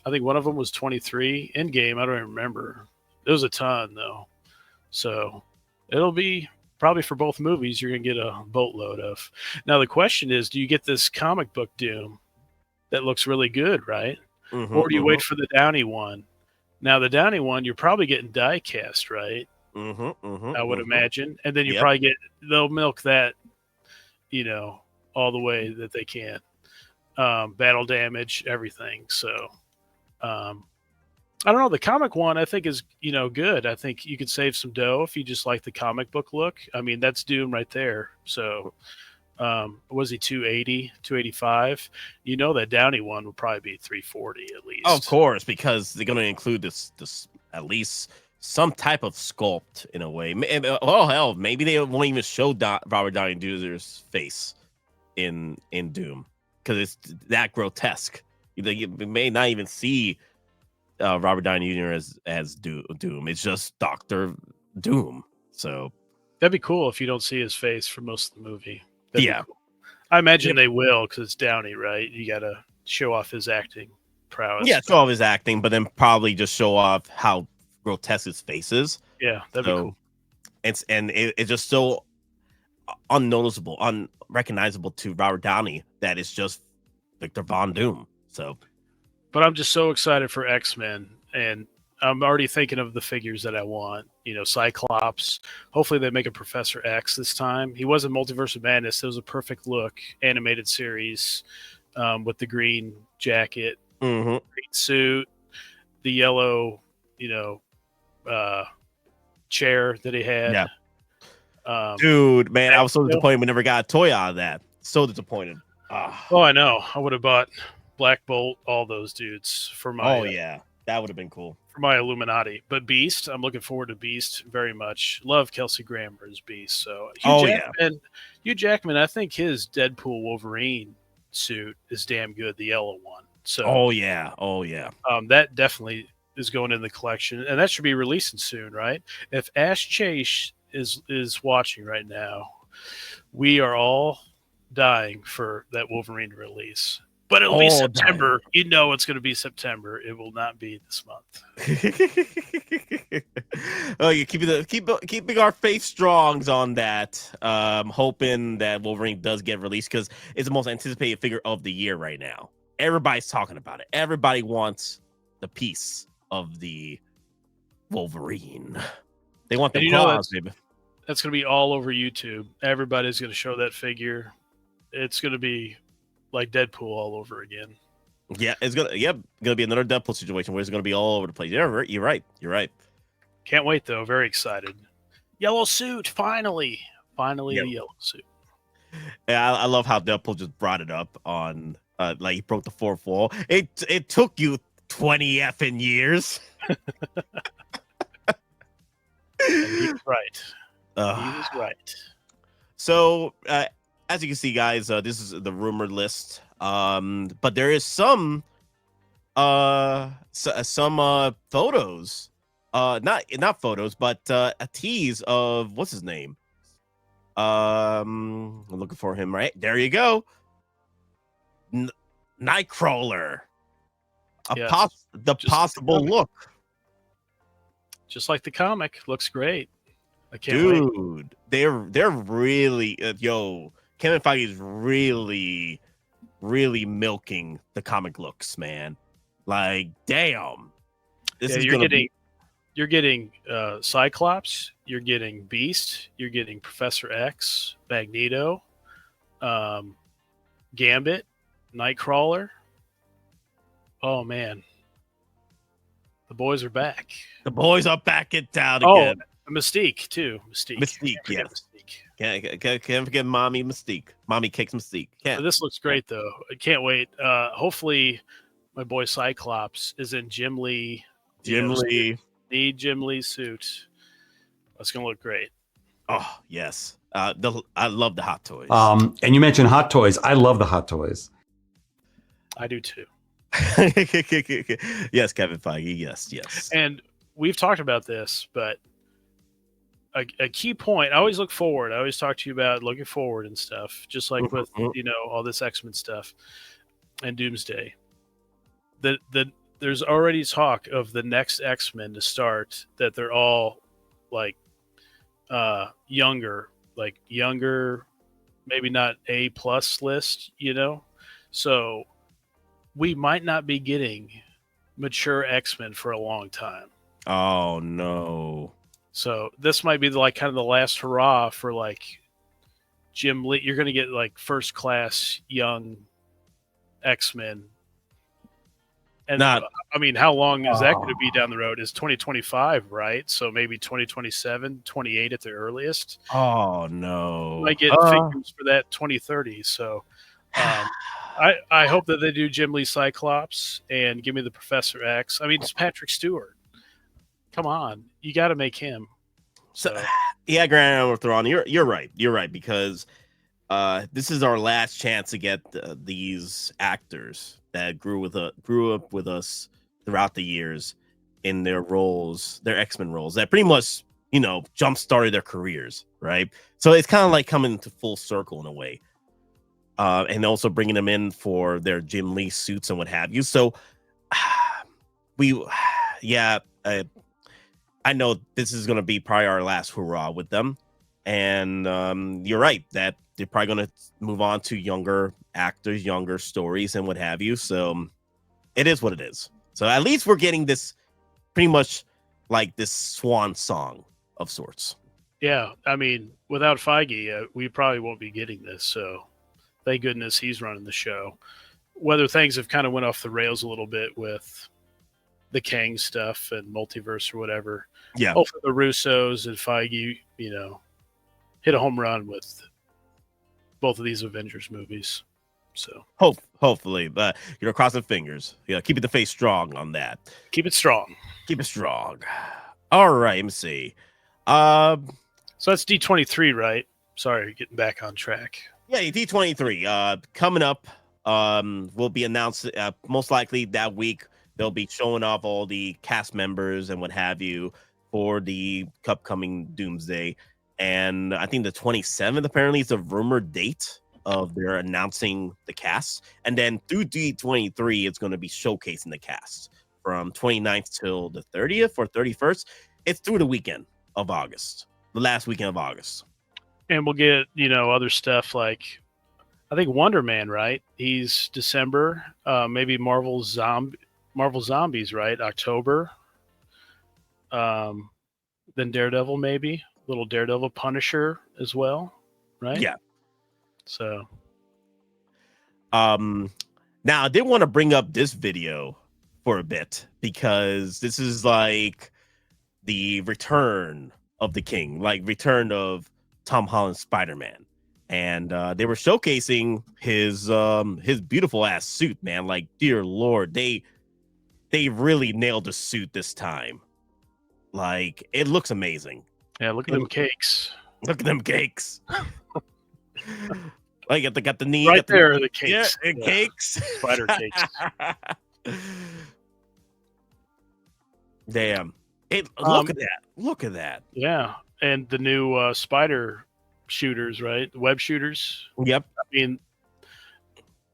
I think one of them was 23. Endgame, I don't even remember. It was a ton, though. So it'll be probably for both movies, you're going to get a boatload of. Now, the question is, do you get this comic book Doom that looks really good, right? Or do you wait for the Downey one? Now, the Downey one, you're probably getting die cast, right? I would imagine. And then you probably they'll milk that, all the way that they can. Battle damage, everything. So, I don't know. The comic one, I think, is, good. I think you could save some dough if you just like the comic book look. I mean, that's Doom right there. So, was he 280, 285? That Downey one would probably be 340 at least. Of course, because they're going to include this at least some type of sculpt in a way. Oh, hell, maybe they won't even show Robert Downey Jr.'s face in Doom, because it's that grotesque. You may not even see Robert Downey Jr. as Doom. It's just Dr. Doom. So that'd be cool if you don't see his face for most of the movie. Cool. I imagine they will, because it's Downey, right? You got to show off his acting prowess. Yeah, show off his acting, but then probably just show off how grotesque his face is. Yeah, that'd be cool. It's just so unnoticeable, unrecognizable to Robert Downey that it's just Victor Von Doom. So, but I'm just so excited for X-Men, and I'm already thinking of the figures that I want. Cyclops. Hopefully they make a Professor X this time. He was in Multiverse of Madness. It was a perfect look, animated series with the green jacket, green suit, the yellow, chair that he had. Yeah. Dude, man, I was so disappointed we never got a toy out of that. So disappointed. Oh, I know. I would have bought Black Bolt, all those dudes for my. Oh yeah, that would have been cool for my Illuminati. But Beast, I'm looking forward to Beast very much. Love Kelsey Grammer as Beast. So Hugh Jackman, I think his Deadpool Wolverine suit is damn good. The yellow one. So. Oh yeah. That definitely is going in the collection, and that should be releasing soon, right? If Ash Chase is watching right now, we are all dying for that Wolverine release. But it'll be September. You know it's going to be September. It will not be this month. Oh, you keeping our faith strongs on that. Hoping that Wolverine does get released because it's the most anticipated figure of the year right now. Everybody's talking about it. Everybody wants the piece of the Wolverine. They want the claws, baby. That's going to be all over YouTube. Everybody's going to show that figure. It's going to be like Deadpool all over again. Yeah, it's gonna be another Deadpool situation where it's gonna be all over the place. Yeah, you're right. Can't wait though. Very excited. Yellow suit, finally, the yellow suit. Yeah, I love how Deadpool just brought it up on like he broke the fourth wall. It took you 20 effing years. And he was right. He was right. So as you can see, guys, this is the rumored list. But there is some photos, not photos, but a tease of what's his name. I'm looking for him. Right there, you go. Nightcrawler. The possible look. Just like the comic, looks great. I can't wait. Dude, they're really Kevin Feige is really milking the comic looks, man. Like, damn. You're getting Cyclops, you're getting Beast, you're getting Professor X, Magneto, Gambit, Nightcrawler. Oh man. The boys are back. The boys are back in town again. Mystique too. Mystique, yes. Can't forget Mommy Mystique. Mommy kicks Mystique. This looks great though. I can't wait. Hopefully, my boy Cyclops is in Jim Lee. The Jim Lee suit. That's gonna look great. Oh yes. I love the Hot Toys. And you mentioned Hot Toys. I love the Hot Toys. I do too. Yes, Kevin Feige. Yes. And we've talked about this, but a key point, I always look forward. I always talk to you about looking forward and stuff, just like with, all this X-Men stuff and Doomsday. There's already talk of the next X-Men to start, that they're all like younger, maybe not A+ list, So we might not be getting mature X-Men for a long time. Oh no. So this might be kind of the last hurrah for Jim Lee. You're going to get first class young X-Men. And how long is that going to be down the road? Is 2025, right? So maybe 2027, 28 at the earliest. Oh no. Might get figures for that 2030. So I hope that they do Jim Lee Cyclops and give me the Professor X. I mean, it's Patrick Stewart. Come on, you got to make him. So yeah, Grant Thrawn, you're right. You're right, because this is our last chance to get these actors that grew up with us throughout the years in their roles, their X-Men roles, that pretty much jump started their careers, right? So it's kind of like coming to full circle in a way, and also bringing them in for their Jim Lee suits and what have you. So I know this is going to be probably our last hurrah with them. And you're right that they're probably going to move on to younger actors, younger stories and what have you. So it is what it is. So at least we're getting this pretty much like this swan song of sorts. Yeah. I mean, without Feige, we probably won't be getting this. So thank goodness he's running the show. Whether things have kind of went off the rails a little bit with the Kang stuff and multiverse or whatever. Yeah. Hopefully the Russos and Feige, hit a home run with both of these Avengers movies. So hopefully, but crossing fingers. Yeah, keeping the face strong on that. Keep it strong. Keep it strong. All right, let me see. So that's D23, right? Sorry, getting back on track. Yeah, D23. Coming up, will be announced most likely that week. They'll be showing off all the cast members and what have you for the upcoming Doomsday. And I think the 27th apparently is a rumored date of their announcing the cast. And then through D23, it's going to be showcasing the cast from 29th till the 30th or 31st. It's through the weekend of August, the last weekend of August. And we'll get, other stuff like, I think Wonder Man, right? He's December. Maybe Marvel Zombies, right? October. Then Daredevil, maybe. Little Daredevil, Punisher as well, right? Yeah. So, now I did want to bring up this video for a bit because this is like the return of the King, like return of Tom Holland's Spider-Man, and they were showcasing his beautiful ass suit, man. Like, dear Lord, they really nailed the suit this time. Like, it looks amazing. Yeah, look at them cakes. Look at them cakes. Like, they got the knee right there. The cakes. Yeah, cakes. Spider cakes. Damn. Look at that. Look at that. Yeah, and the new spider shooters, right? The web shooters. Yep. I mean,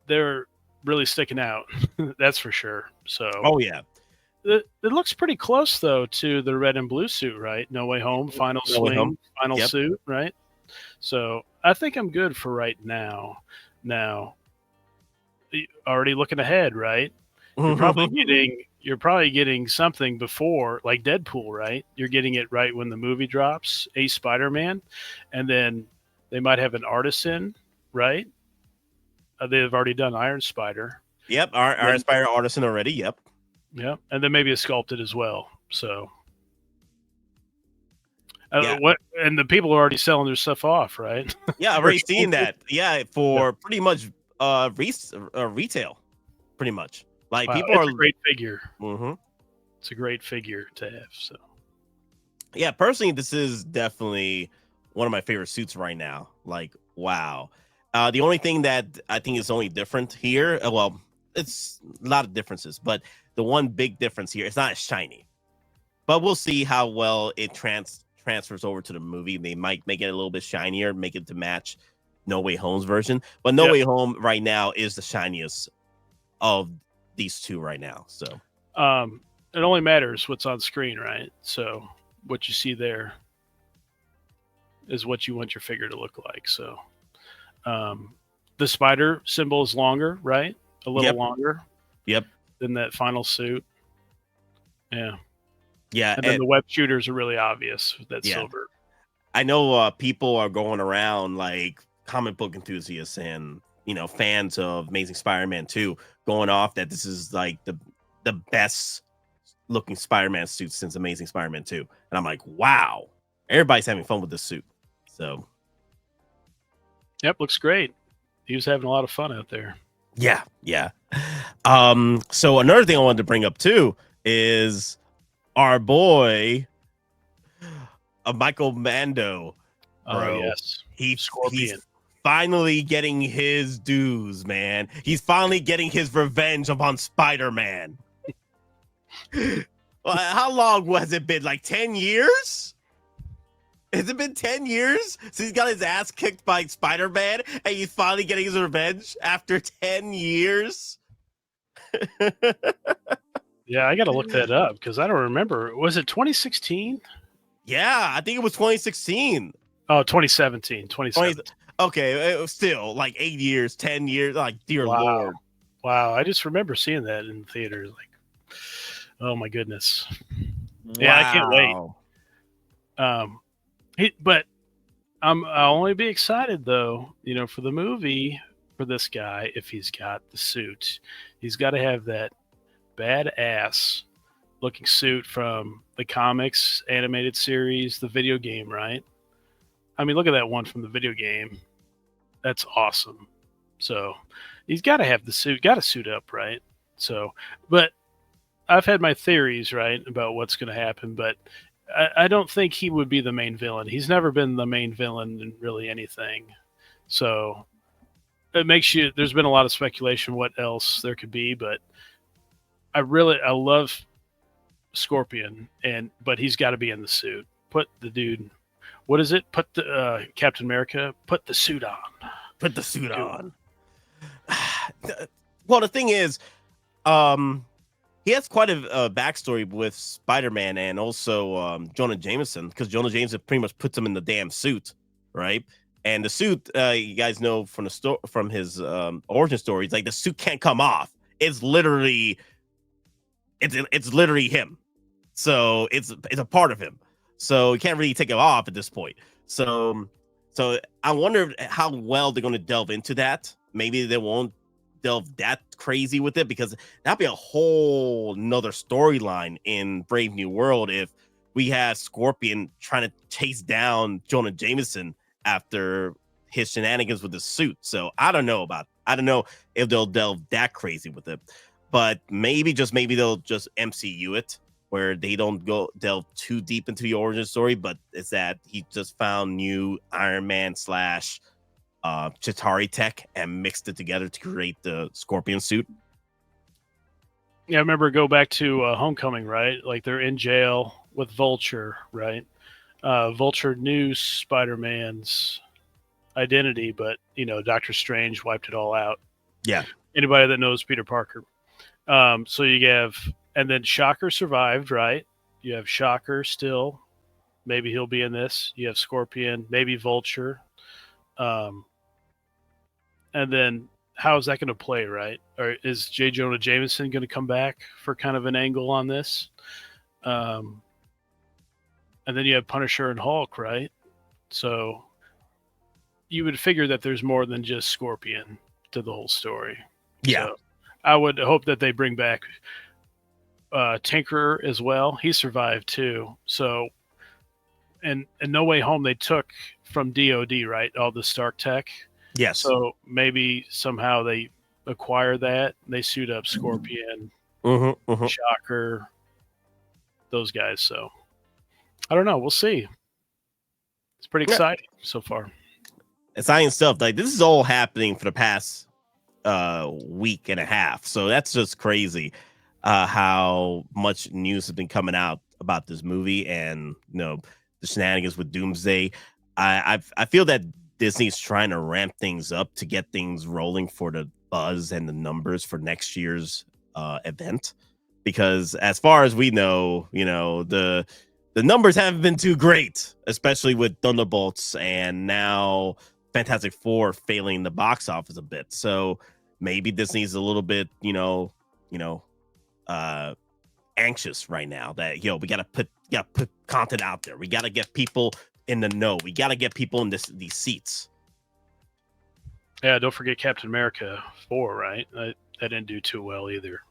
they're really sticking out. That's for sure. So. Oh yeah. It looks pretty close though to the red and blue suit, right? No Way Home, final swing, final suit, right? So I think I'm good for right now. Now, already looking ahead, right? You're probably getting something before, like Deadpool, right? You're getting it right when the movie drops, a Spider-Man, and then they might have an artisan, right? They've already done Iron Spider. Yep, Iron Spider artisan already. Yep. Yeah, and then maybe a sculpted as well. So, Yeah. And the people are already selling their stuff off, right? Yeah, I've already seen that. Yeah, for pretty much retail, pretty much. Like, wow, people are a great figure. Mm-hmm. It's a great figure to have. So, yeah, personally, this is definitely one of my favorite suits right now. Like, wow. The only thing that I think is only different here, well, it's a lot of differences, but the one big difference here, it's not as shiny. But we'll see how well it transfers over to the movie. They might make it a little bit shinier, make it to match No Way Home's version. But No Way Home right now is the shiniest of these two right now. So it only matters what's on screen, right? So what you see there is what you want your figure to look like. So the spider symbol is longer, right? A little longer. Yep. Than that final suit. Yeah. Yeah. And then the web shooters are really obvious with that silver. I know people are going around, like comic book enthusiasts and, fans of Amazing Spider-Man 2 going off that this is like the best looking Spider-Man suit since Amazing Spider-Man 2. And I'm like, wow, everybody's having fun with this suit. So. Yep. Looks great. He was having a lot of fun out there. Yeah. So another thing I wanted to bring up too is our boy, Michael Mando. Bro. Oh yes, he's finally getting his dues, man. He's finally getting his revenge upon Spider-Man. Well, how long has it been? Like 10 years? Has it been 10 years since he's got his ass kicked by Spider-Man and he's finally getting his revenge after 10 years? Yeah, I got to look that up because I don't remember. Was it 2016? Yeah, I think it was 2016. Oh, 2017. 2017. Okay, it was still like 8 years, 10 years. Like, dear Lord. Wow, I just remember seeing that in theaters. Like, oh my goodness. Wow. Yeah, I can't wait. But I'll only be excited though, for the movie for this guy. If he's got the suit, he's got to have that badass looking suit from the comics, animated series, the video game, right? I mean, look at that one from the video game. That's awesome. So he's got to have the suit, got to suit up, right? So, but I've had my theories, right, about what's going to happen, but I don't think he would be the main villain. He's never been the main villain in really anything. So it makes you, there's been a lot of speculation what else there could be, but I love Scorpion, but he's got to be in the suit. Put the dude what is it? Put the Captain America, put the suit on. Put the suit on. Well, the thing is, he has quite a backstory with Spider-Man and also Jonah Jameson, because Jonah Jameson pretty much puts him in the damn suit, right? And the suit, you guys know from his origin story, it's like the suit can't come off. It's literally him. So it's a part of him. So you can't really take it off at this point. So I wonder how well they're going to delve into that. Maybe they won't delve that crazy with it, because that'd be a whole nother storyline in Brave New World if we had Scorpion trying to chase down Jonah Jameson after his shenanigans with the suit. So I don't know if they'll delve that crazy with it, but maybe they'll just MCU it, where they don't delve too deep into the origin story, but it's that he just found new Iron Man / Chitauri tech and mixed it together to create the Scorpion suit. Yeah, I remember go back to Homecoming, right? Like they're in jail with Vulture, right? Vulture knew Spider-Man's identity, but Doctor Strange wiped it all out. Yeah. Anybody that knows Peter Parker. So you have, and then Shocker survived, right? You have Shocker still. Maybe he'll be in this. You have Scorpion, maybe Vulture. And then how is that going to play, right? Or is J. Jonah Jameson going to come back for kind of an angle on this? And then you have Punisher and Hulk, right? So you would figure that there's more than just Scorpion to the whole story. Yeah. So I would hope that they bring back Tinkerer as well. He survived too. So, and No Way Home, they took from DOD, right? All the Stark tech. Yes. So maybe somehow they acquire that. They suit up Scorpion, Shocker, those guys. So I don't know. We'll see. It's pretty exciting so far. Exciting stuff. Like this is all happening for the past week and a half. So that's just crazy how much news has been coming out about this movie and the shenanigans with Doomsday. I feel that Disney's trying to ramp things up to get things rolling for the buzz and the numbers for next year's event, because as far as we know, the numbers haven't been too great, especially with Thunderbolts and now Fantastic Four failing the box office a bit. So maybe Disney's a little bit, anxious right now that we gotta put content out there. We gotta get people in the know. We gotta get people in these seats. Yeah, don't forget Captain America 4, right? That didn't do too well either.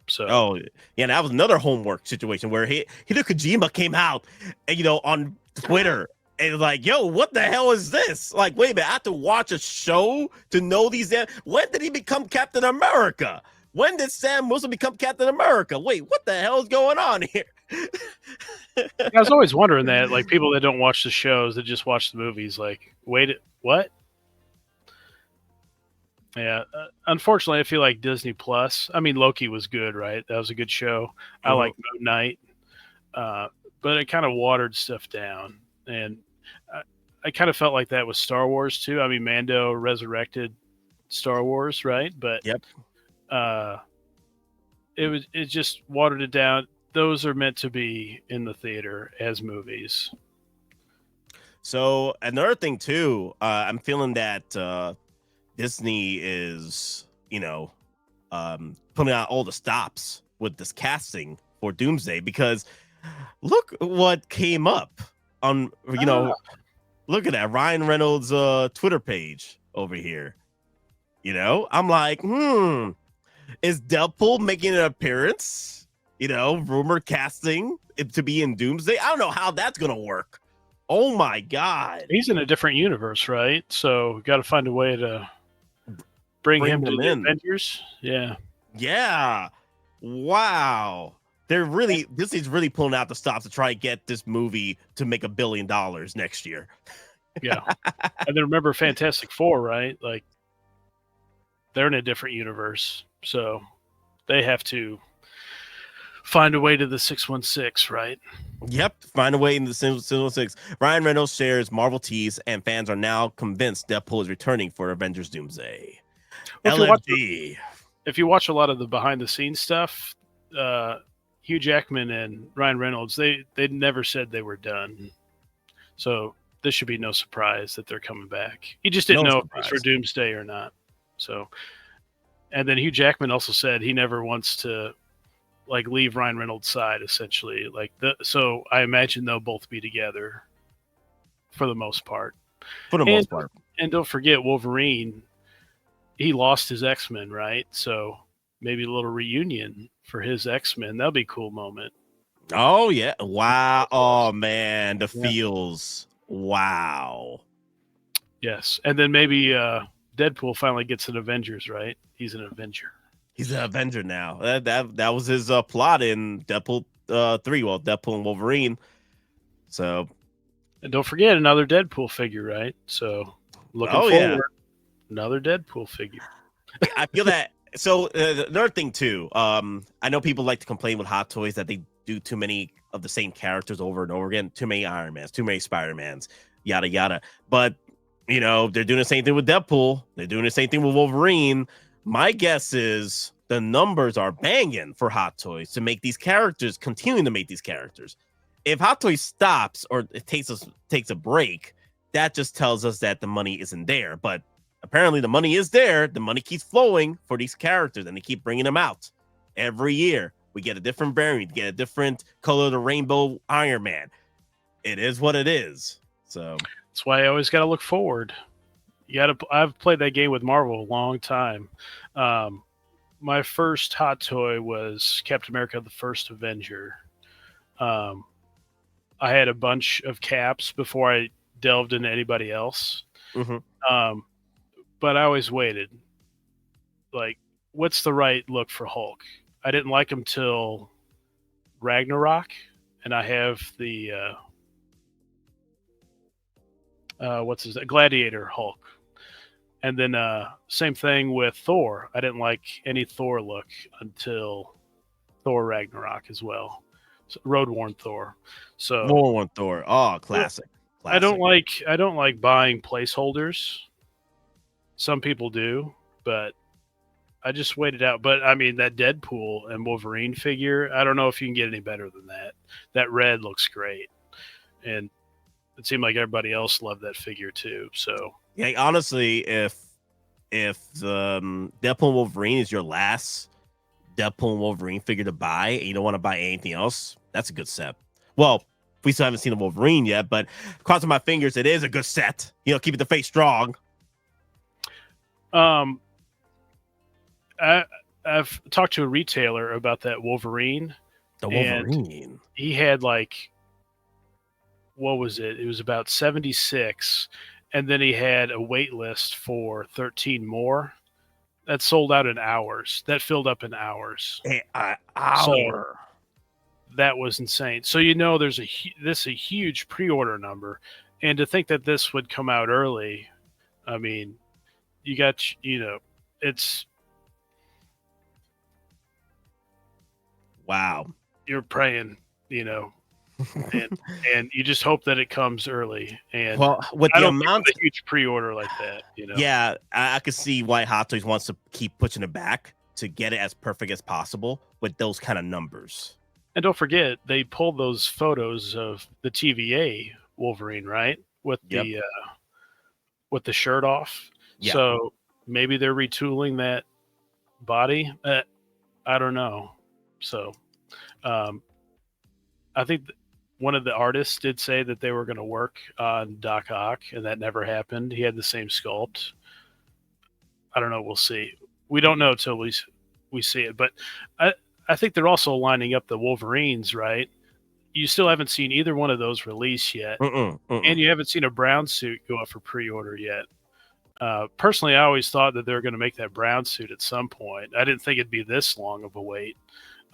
So that was another homework situation where Hideo Kojima came out and on Twitter and was like, yo, what the hell is this? Like, wait a minute, I have to watch a show to know these. When did he become Captain America? When did Sam Wilson become Captain America? Wait, what the hell is going on here? I was always wondering that, like people that don't watch the shows, that just watch the movies, like, wait, what? Yeah, unfortunately, I feel like Disney Plus. I mean, Loki was good, right? That was a good show. I like Moon Knight, but it kind of watered stuff down, and I kind of felt like that with Star Wars too. I mean, Mando resurrected Star Wars, right? But it just watered it down. Those are meant to be in the theater as movies. So another thing too, I'm feeling that Disney is, putting out all the stops with this casting for Doomsday, because look what came up on, look at that Ryan Reynolds Twitter page over here. I'm like, is Deadpool making an appearance? Rumor casting it to be in Doomsday. I don't know how that's gonna work. Oh my God, he's in a different universe, right? So we got to find a way to bring him to the Avengers. Yeah. Wow. Disney's really pulling out the stops to try and get this movie to make $1 billion next year. Yeah. And then remember Fantastic Four, right? Like they're in a different universe. So they have to find a way to the 616, right? Yep, find a way in the 616. Ryan Reynolds shares Marvel tease, and fans are now convinced Deadpool is returning for Avengers Doomsday. Well, LFG. if you watch a lot of the behind the scenes stuff, Hugh Jackman and Ryan Reynolds, they never said they were done. So this should be no surprise that they're coming back. He just didn't know if it was for Doomsday or not. So, and then Hugh Jackman also said he never wants to like leave Ryan Reynolds' side, essentially. So I imagine they'll both be together for the most part. And don't forget Wolverine. He lost his X-Men, right? So maybe a little reunion for his X-Men. That'll be a cool moment. Oh yeah! Wow! Oh man, the feels. Wow. Yes, and then maybe Deadpool finally gets an Avengers, right? He's an Avenger. He's an Avenger now. That was his plot in Deadpool 3. Well, Deadpool and Wolverine. So, and don't forget another Deadpool figure, right? So, looking forward, another Deadpool figure. I feel that. So another thing too. I know people like to complain with Hot Toys that they do too many of the same characters over and over again. Too many Iron Mans, too many Spider-Mans, yada yada. But you know they're doing the same thing with Deadpool. They're doing the same thing with Wolverine. My guess is the numbers are banging for Hot Toys to make these characters, continuing to make these characters. If Hot Toys stops or it takes a break, that just tells us that the money isn't there. But apparently the money is there. The money keeps flowing for these characters, and they keep bringing them out every year. We get a different variant, get a different color of the rainbow Iron Man. It is what it is. So that's why I always got to look forward. I've played that game with Marvel a long time. My first Hot Toy was Captain America: The First Avenger. I had a bunch of caps before I delved into anybody else. Mm-hmm. But I always waited. Like, what's the right look for Hulk? I didn't like him till Ragnarok, and I have the Gladiator Hulk. And then same thing with Thor. I didn't like any Thor look until Thor Ragnarok as well. So, Road-worn Thor. So Road-worn Thor. Oh, classic. I don't like buying placeholders. Some people do, but I just waited out. But I mean, that Deadpool and Wolverine figure, I don't know if you can get any better than that. That red looks great. And it seemed like everybody else loved that figure too. So yeah, honestly, if Deadpool and Wolverine is your last Deadpool and Wolverine figure to buy, and you don't want to buy anything else, that's a good set. Well, we still haven't seen the Wolverine yet, but crossing my fingers, it is a good set. You know, keeping the face strong. I've talked to a retailer about that Wolverine. The Wolverine. He had like, what was it? It was about 76, and then he had a wait list for 13 more. That sold out in hours. That filled up in hours. An hour. So that was insane. So you know, there's a huge pre-order number, and to think that this would come out early, I mean, you got it's wow. You're praying, and you just hope that it comes early. And well, with the amount of a huge pre-order like that, yeah, I could see why Hot Toys wants to keep pushing it back to get it as perfect as possible with those kind of numbers. And don't forget, they pulled those photos of the TVA Wolverine, right? With the shirt off. Yep. So maybe they're retooling that body. I don't know. So I think one of the artists did say that they were going to work on Doc Ock, and that never happened. He had the same sculpt. I don't know. We'll see. We don't know until we see it. But I think they're also lining up the Wolverines, right? You still haven't seen either one of those release yet. And you haven't seen a brown suit go up for pre-order yet. Personally, I always thought that they were going to make that brown suit at some point. I didn't think it'd be this long of a wait.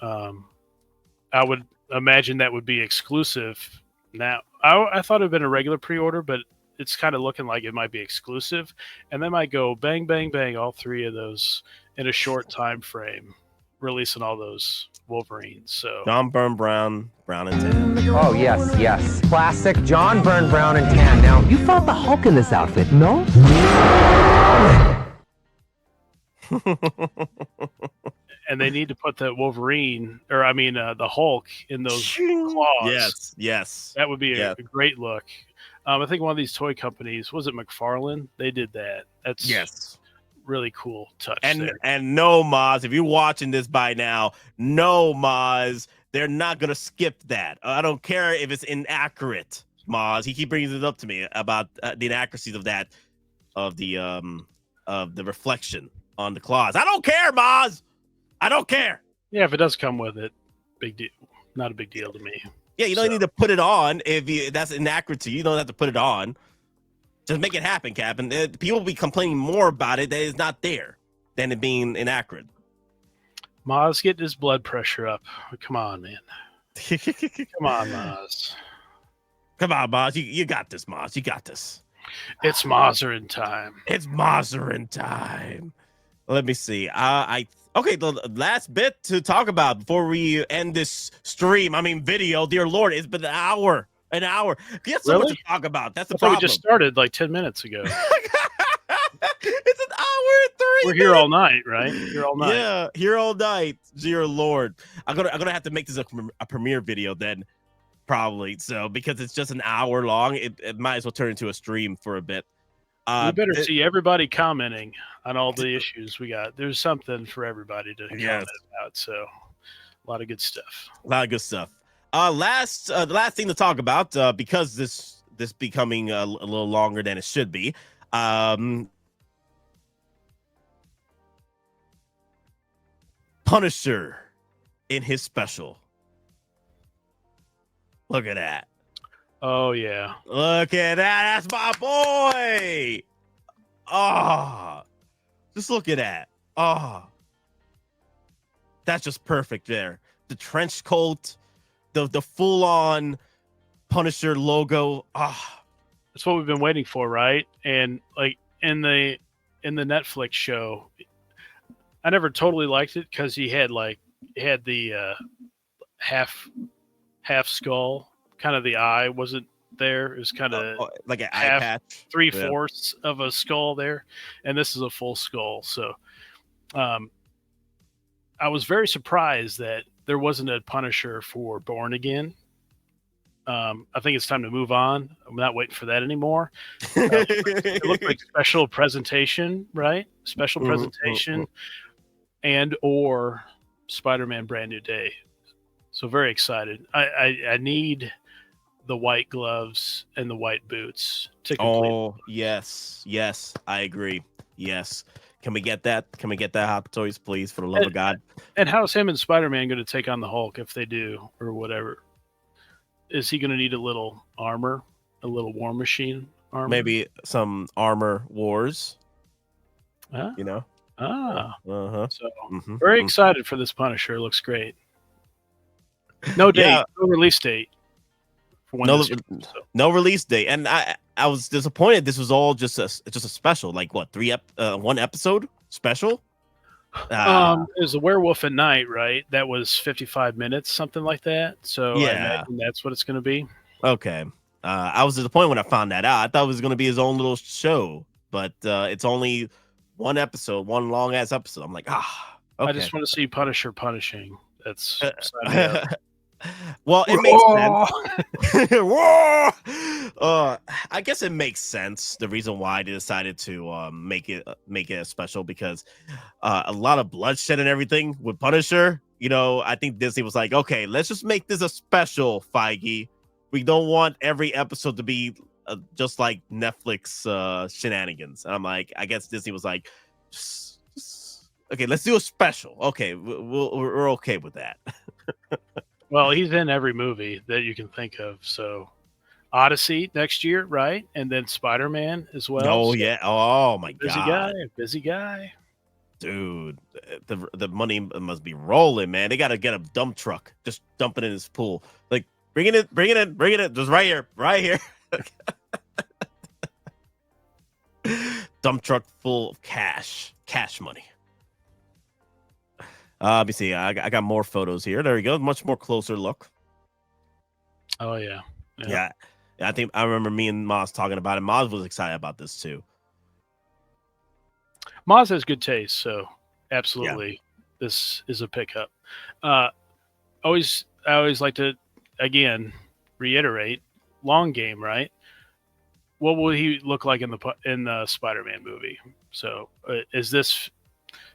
I would imagine that would be exclusive. Now, I thought it would have been a regular pre-order, but it's kind of looking like it might be exclusive. And they might go bang, bang, bang, all three of those in a short time frame. releasing all those Wolverines. So John Byrne Brown and tan. Oh, yes, yes. Classic John Byrne Brown and tan. Now, you fought the Hulk in this outfit, no? and they need to put the Wolverine, or I mean the Hulk, in those claws. Yes. That would be a great look. I think one of these toy companies, was it McFarlane? They did that. That's really cool touch. And no, Maz, if you're watching this by now, no, Maz, they're not gonna skip that. I don't care if it's inaccurate, Maz. He keeps bringing it up to me about the inaccuracies of that, of the reflection on the claws. I don't care, Maz. I don't care. Yeah, if it does come with it, big deal. Not a big deal to me. Yeah, you don't need to put it on if that's inaccurate to you. You don't have to put it on. Just make it happen, Cap. And people will be complaining more about it that it's not there than it being inaccurate. Maz, get his blood pressure up. Come on, man. Come on, Maz. Come on, Maz. You got this, Maz. You got this. It's Mazarin time. It's Mazarin time. Let me see. Okay, the last bit to talk about before we end this stream, video, dear Lord, it's been an hour. We have so much to talk about. That's the problem. We just started like 10 minutes ago. It's an hour and 3 We're here all night, right? Here all night. Yeah, here all night, dear Lord. I'm gonna have to make this a premiere video then, probably. So because it's just an hour long, it might as well turn into a stream for a bit. You better see everybody commenting on all the issues we got. There's something for everybody to comment about. So a lot of good stuff. The last thing to talk about, because this becoming a little longer than it should be. Punisher in his special. Look at that. Oh, yeah. Look at that. That's my boy. Oh, just look at that. Oh, that's just perfect there. The trench coat, the full-on Punisher logo. That's what we've been waiting for, right? And like in the Netflix show, I never totally liked it because he had the half skull. Kind of the eye wasn't there. It was kind of like an eye patch. 3/4 of a skull there, and this is a full skull. So, I was very surprised that there wasn't a Punisher for Born Again. I think it's time to move on. I'm not waiting for that anymore. It looked like special presentation, right? Special presentation, and or Spider-Man Brand New Day. So very excited. I need the white gloves and the white boots to complete. Oh, yes, I agree. Yes. Can we get that? Can we get that, Hot Toys, please, for the love of God? And how's him and Spider-Man going to take on the Hulk if they do, or whatever? Is he going to need a little armor, a little War Machine armor? Maybe some Armor Wars. You know? So very excited for this Punisher. It looks great. No date, no release date. No release date, and I was disappointed. This was all just a special, like what, 1 episode special. It was a Werewolf at Night, right? That was 55 minutes, something like that. So I imagine that's what it's going to be. Okay, I was disappointed when I found that out. I thought it was going to be his own little show, but it's only 1 episode, 1 long ass episode. I'm like, okay. I just want to see Punisher punishing. That's well, it makes sense. I guess it makes sense. The reason why they decided to make it a special, because a lot of bloodshed and everything with Punisher. I think Disney was like, okay, let's just make this a special, Feige. We don't want every episode to be just like Netflix shenanigans. And I'm like, I guess Disney was like, okay, let's do a special. Okay, we're okay with that. Well, he's in every movie that you can think of. So Odyssey next year, right? And then Spider-Man as well. Oh, yeah. Oh, my God. Busy guy. Dude, the money must be rolling, man. They got to get a dump truck. Just dump it in his pool. Like, bring it in. Just right here. Dump truck full of cash money. Let me see. I got more photos here. There we go. Much more closer look. Oh yeah. Yeah. I think I remember me and Moz talking about it. Moz was excited about this too. Moz has good taste, so absolutely, this is a pickup. I always like to again reiterate, long game, right? What will he look like in the Spider-Man movie? So, is this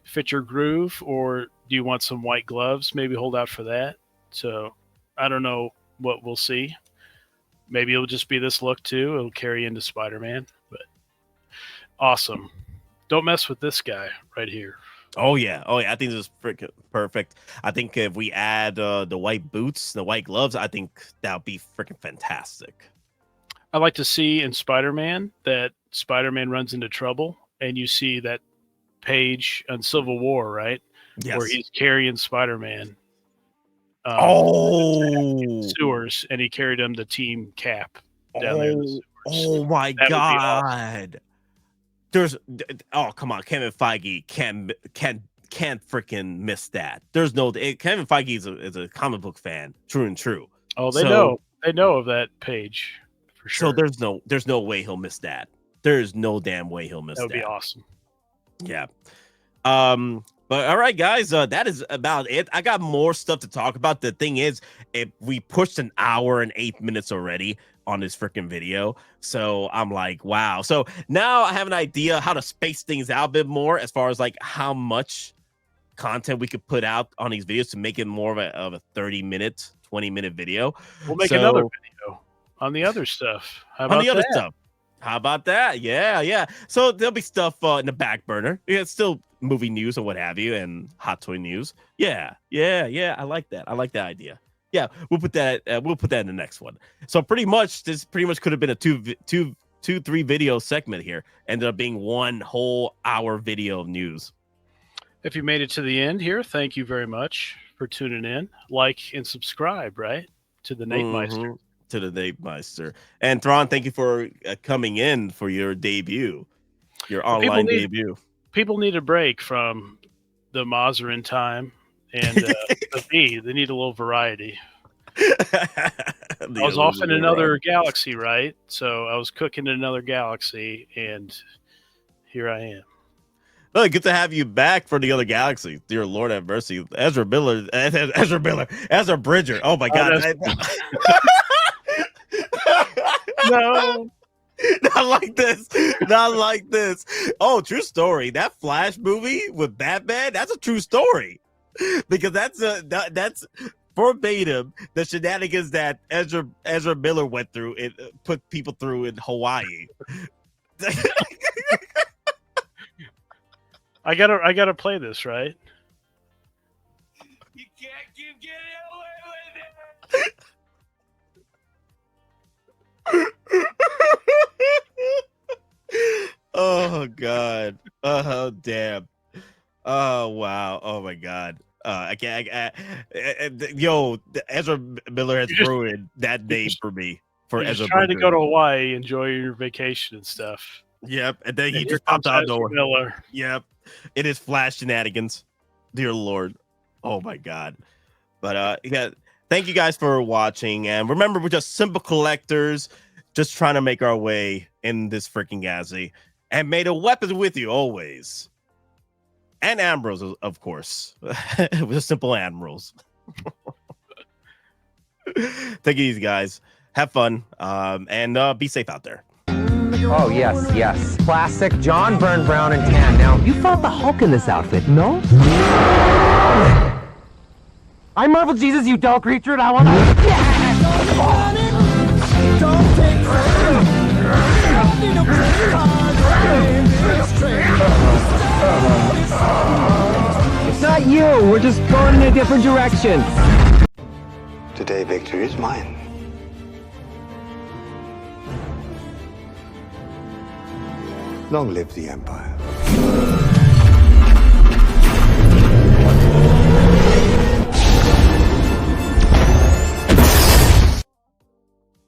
fit your groove, or do you want some white gloves? Maybe hold out for that. So, I don't know what we'll see. Maybe it'll just be this look too. It'll carry into Spider-Man, but awesome. Don't mess with this guy right here. Oh yeah. I think this is freaking perfect. I think if we add the white boots, the white gloves, I think that would be freaking fantastic. I like to see in Spider-Man that Spider-Man runs into trouble, and you see that page on Civil War, right? Yes. Where he's carrying Spider-Man. Sewers, and he carried him to Team Cap down there in the sewers. Oh my God! Awesome. Come on, Kevin Feige can't freaking miss that. There's no Kevin Feige is a comic book fan, true and true. Oh, they know of that page for sure. So there's no way he'll miss that. There's no damn way he'll miss that. That would be awesome. Yeah. But all right, guys, that is about it. I got more stuff to talk about. The thing is, we pushed an hour and 8 minutes already on this freaking video. So I'm like, wow. So now I have an idea how to space things out a bit more as far as like how much content we could put out on these videos to make it more of a 30-minute, 20-minute video. We'll make another video on the other stuff. How about other stuff? How about that? Yeah. So there'll be stuff in the back burner. It's still movie news or what have you, and hot toy news. Yeah. I like that. I like that idea. Yeah, we'll put that in the next one. So this could have been a three video segment here. Ended up being one whole hour video of news. If you made it to the end here, thank you very much for tuning in. Like and subscribe, right? To the Nate Myster. To the Nate Myster. And Thrawn, thank you for coming in for your debut, your online debut. People need a break from the Mazarin time and the V. They need a little variety. I was off in another galaxy, right? So I was cooking in another galaxy, and here I am. Well, good to have you back for the other galaxy. Dear Lord have mercy. Ezra Bridger. Oh my God. No. Not like this. Oh, true story. That Flash movie with Batman, that's a true story. Because that's verbatim the shenanigans that Ezra Miller went through and put people through in Hawaii. I gotta play this, right? You can't keep getting away with it. Oh God. Oh damn. Oh wow. Oh my God. I can't. Ezra Miller has ruined that name for me. You're just trying to go to Hawaii, enjoy your vacation and stuff. Yep, and then he just popped out nowhere. Miller. Yep, it is Flash shenanigans. Dear Lord. Oh my God. But yeah, thank you guys for watching, and remember, we're just simple collectors, just trying to make our way in this freaking galaxy. And may the weapons with you always. And Ambrose, of course. With simple Ambrose. Take it easy, guys. Have fun. And be safe out there. Oh, yes. Classic John Byrne Brown and tan. Now, you fought the Hulk in this outfit, no? I'm Marvel Jesus, you dull creature, and I want to... It's not you. We're just going in a different direction. Today, victory is mine. Long live the Empire.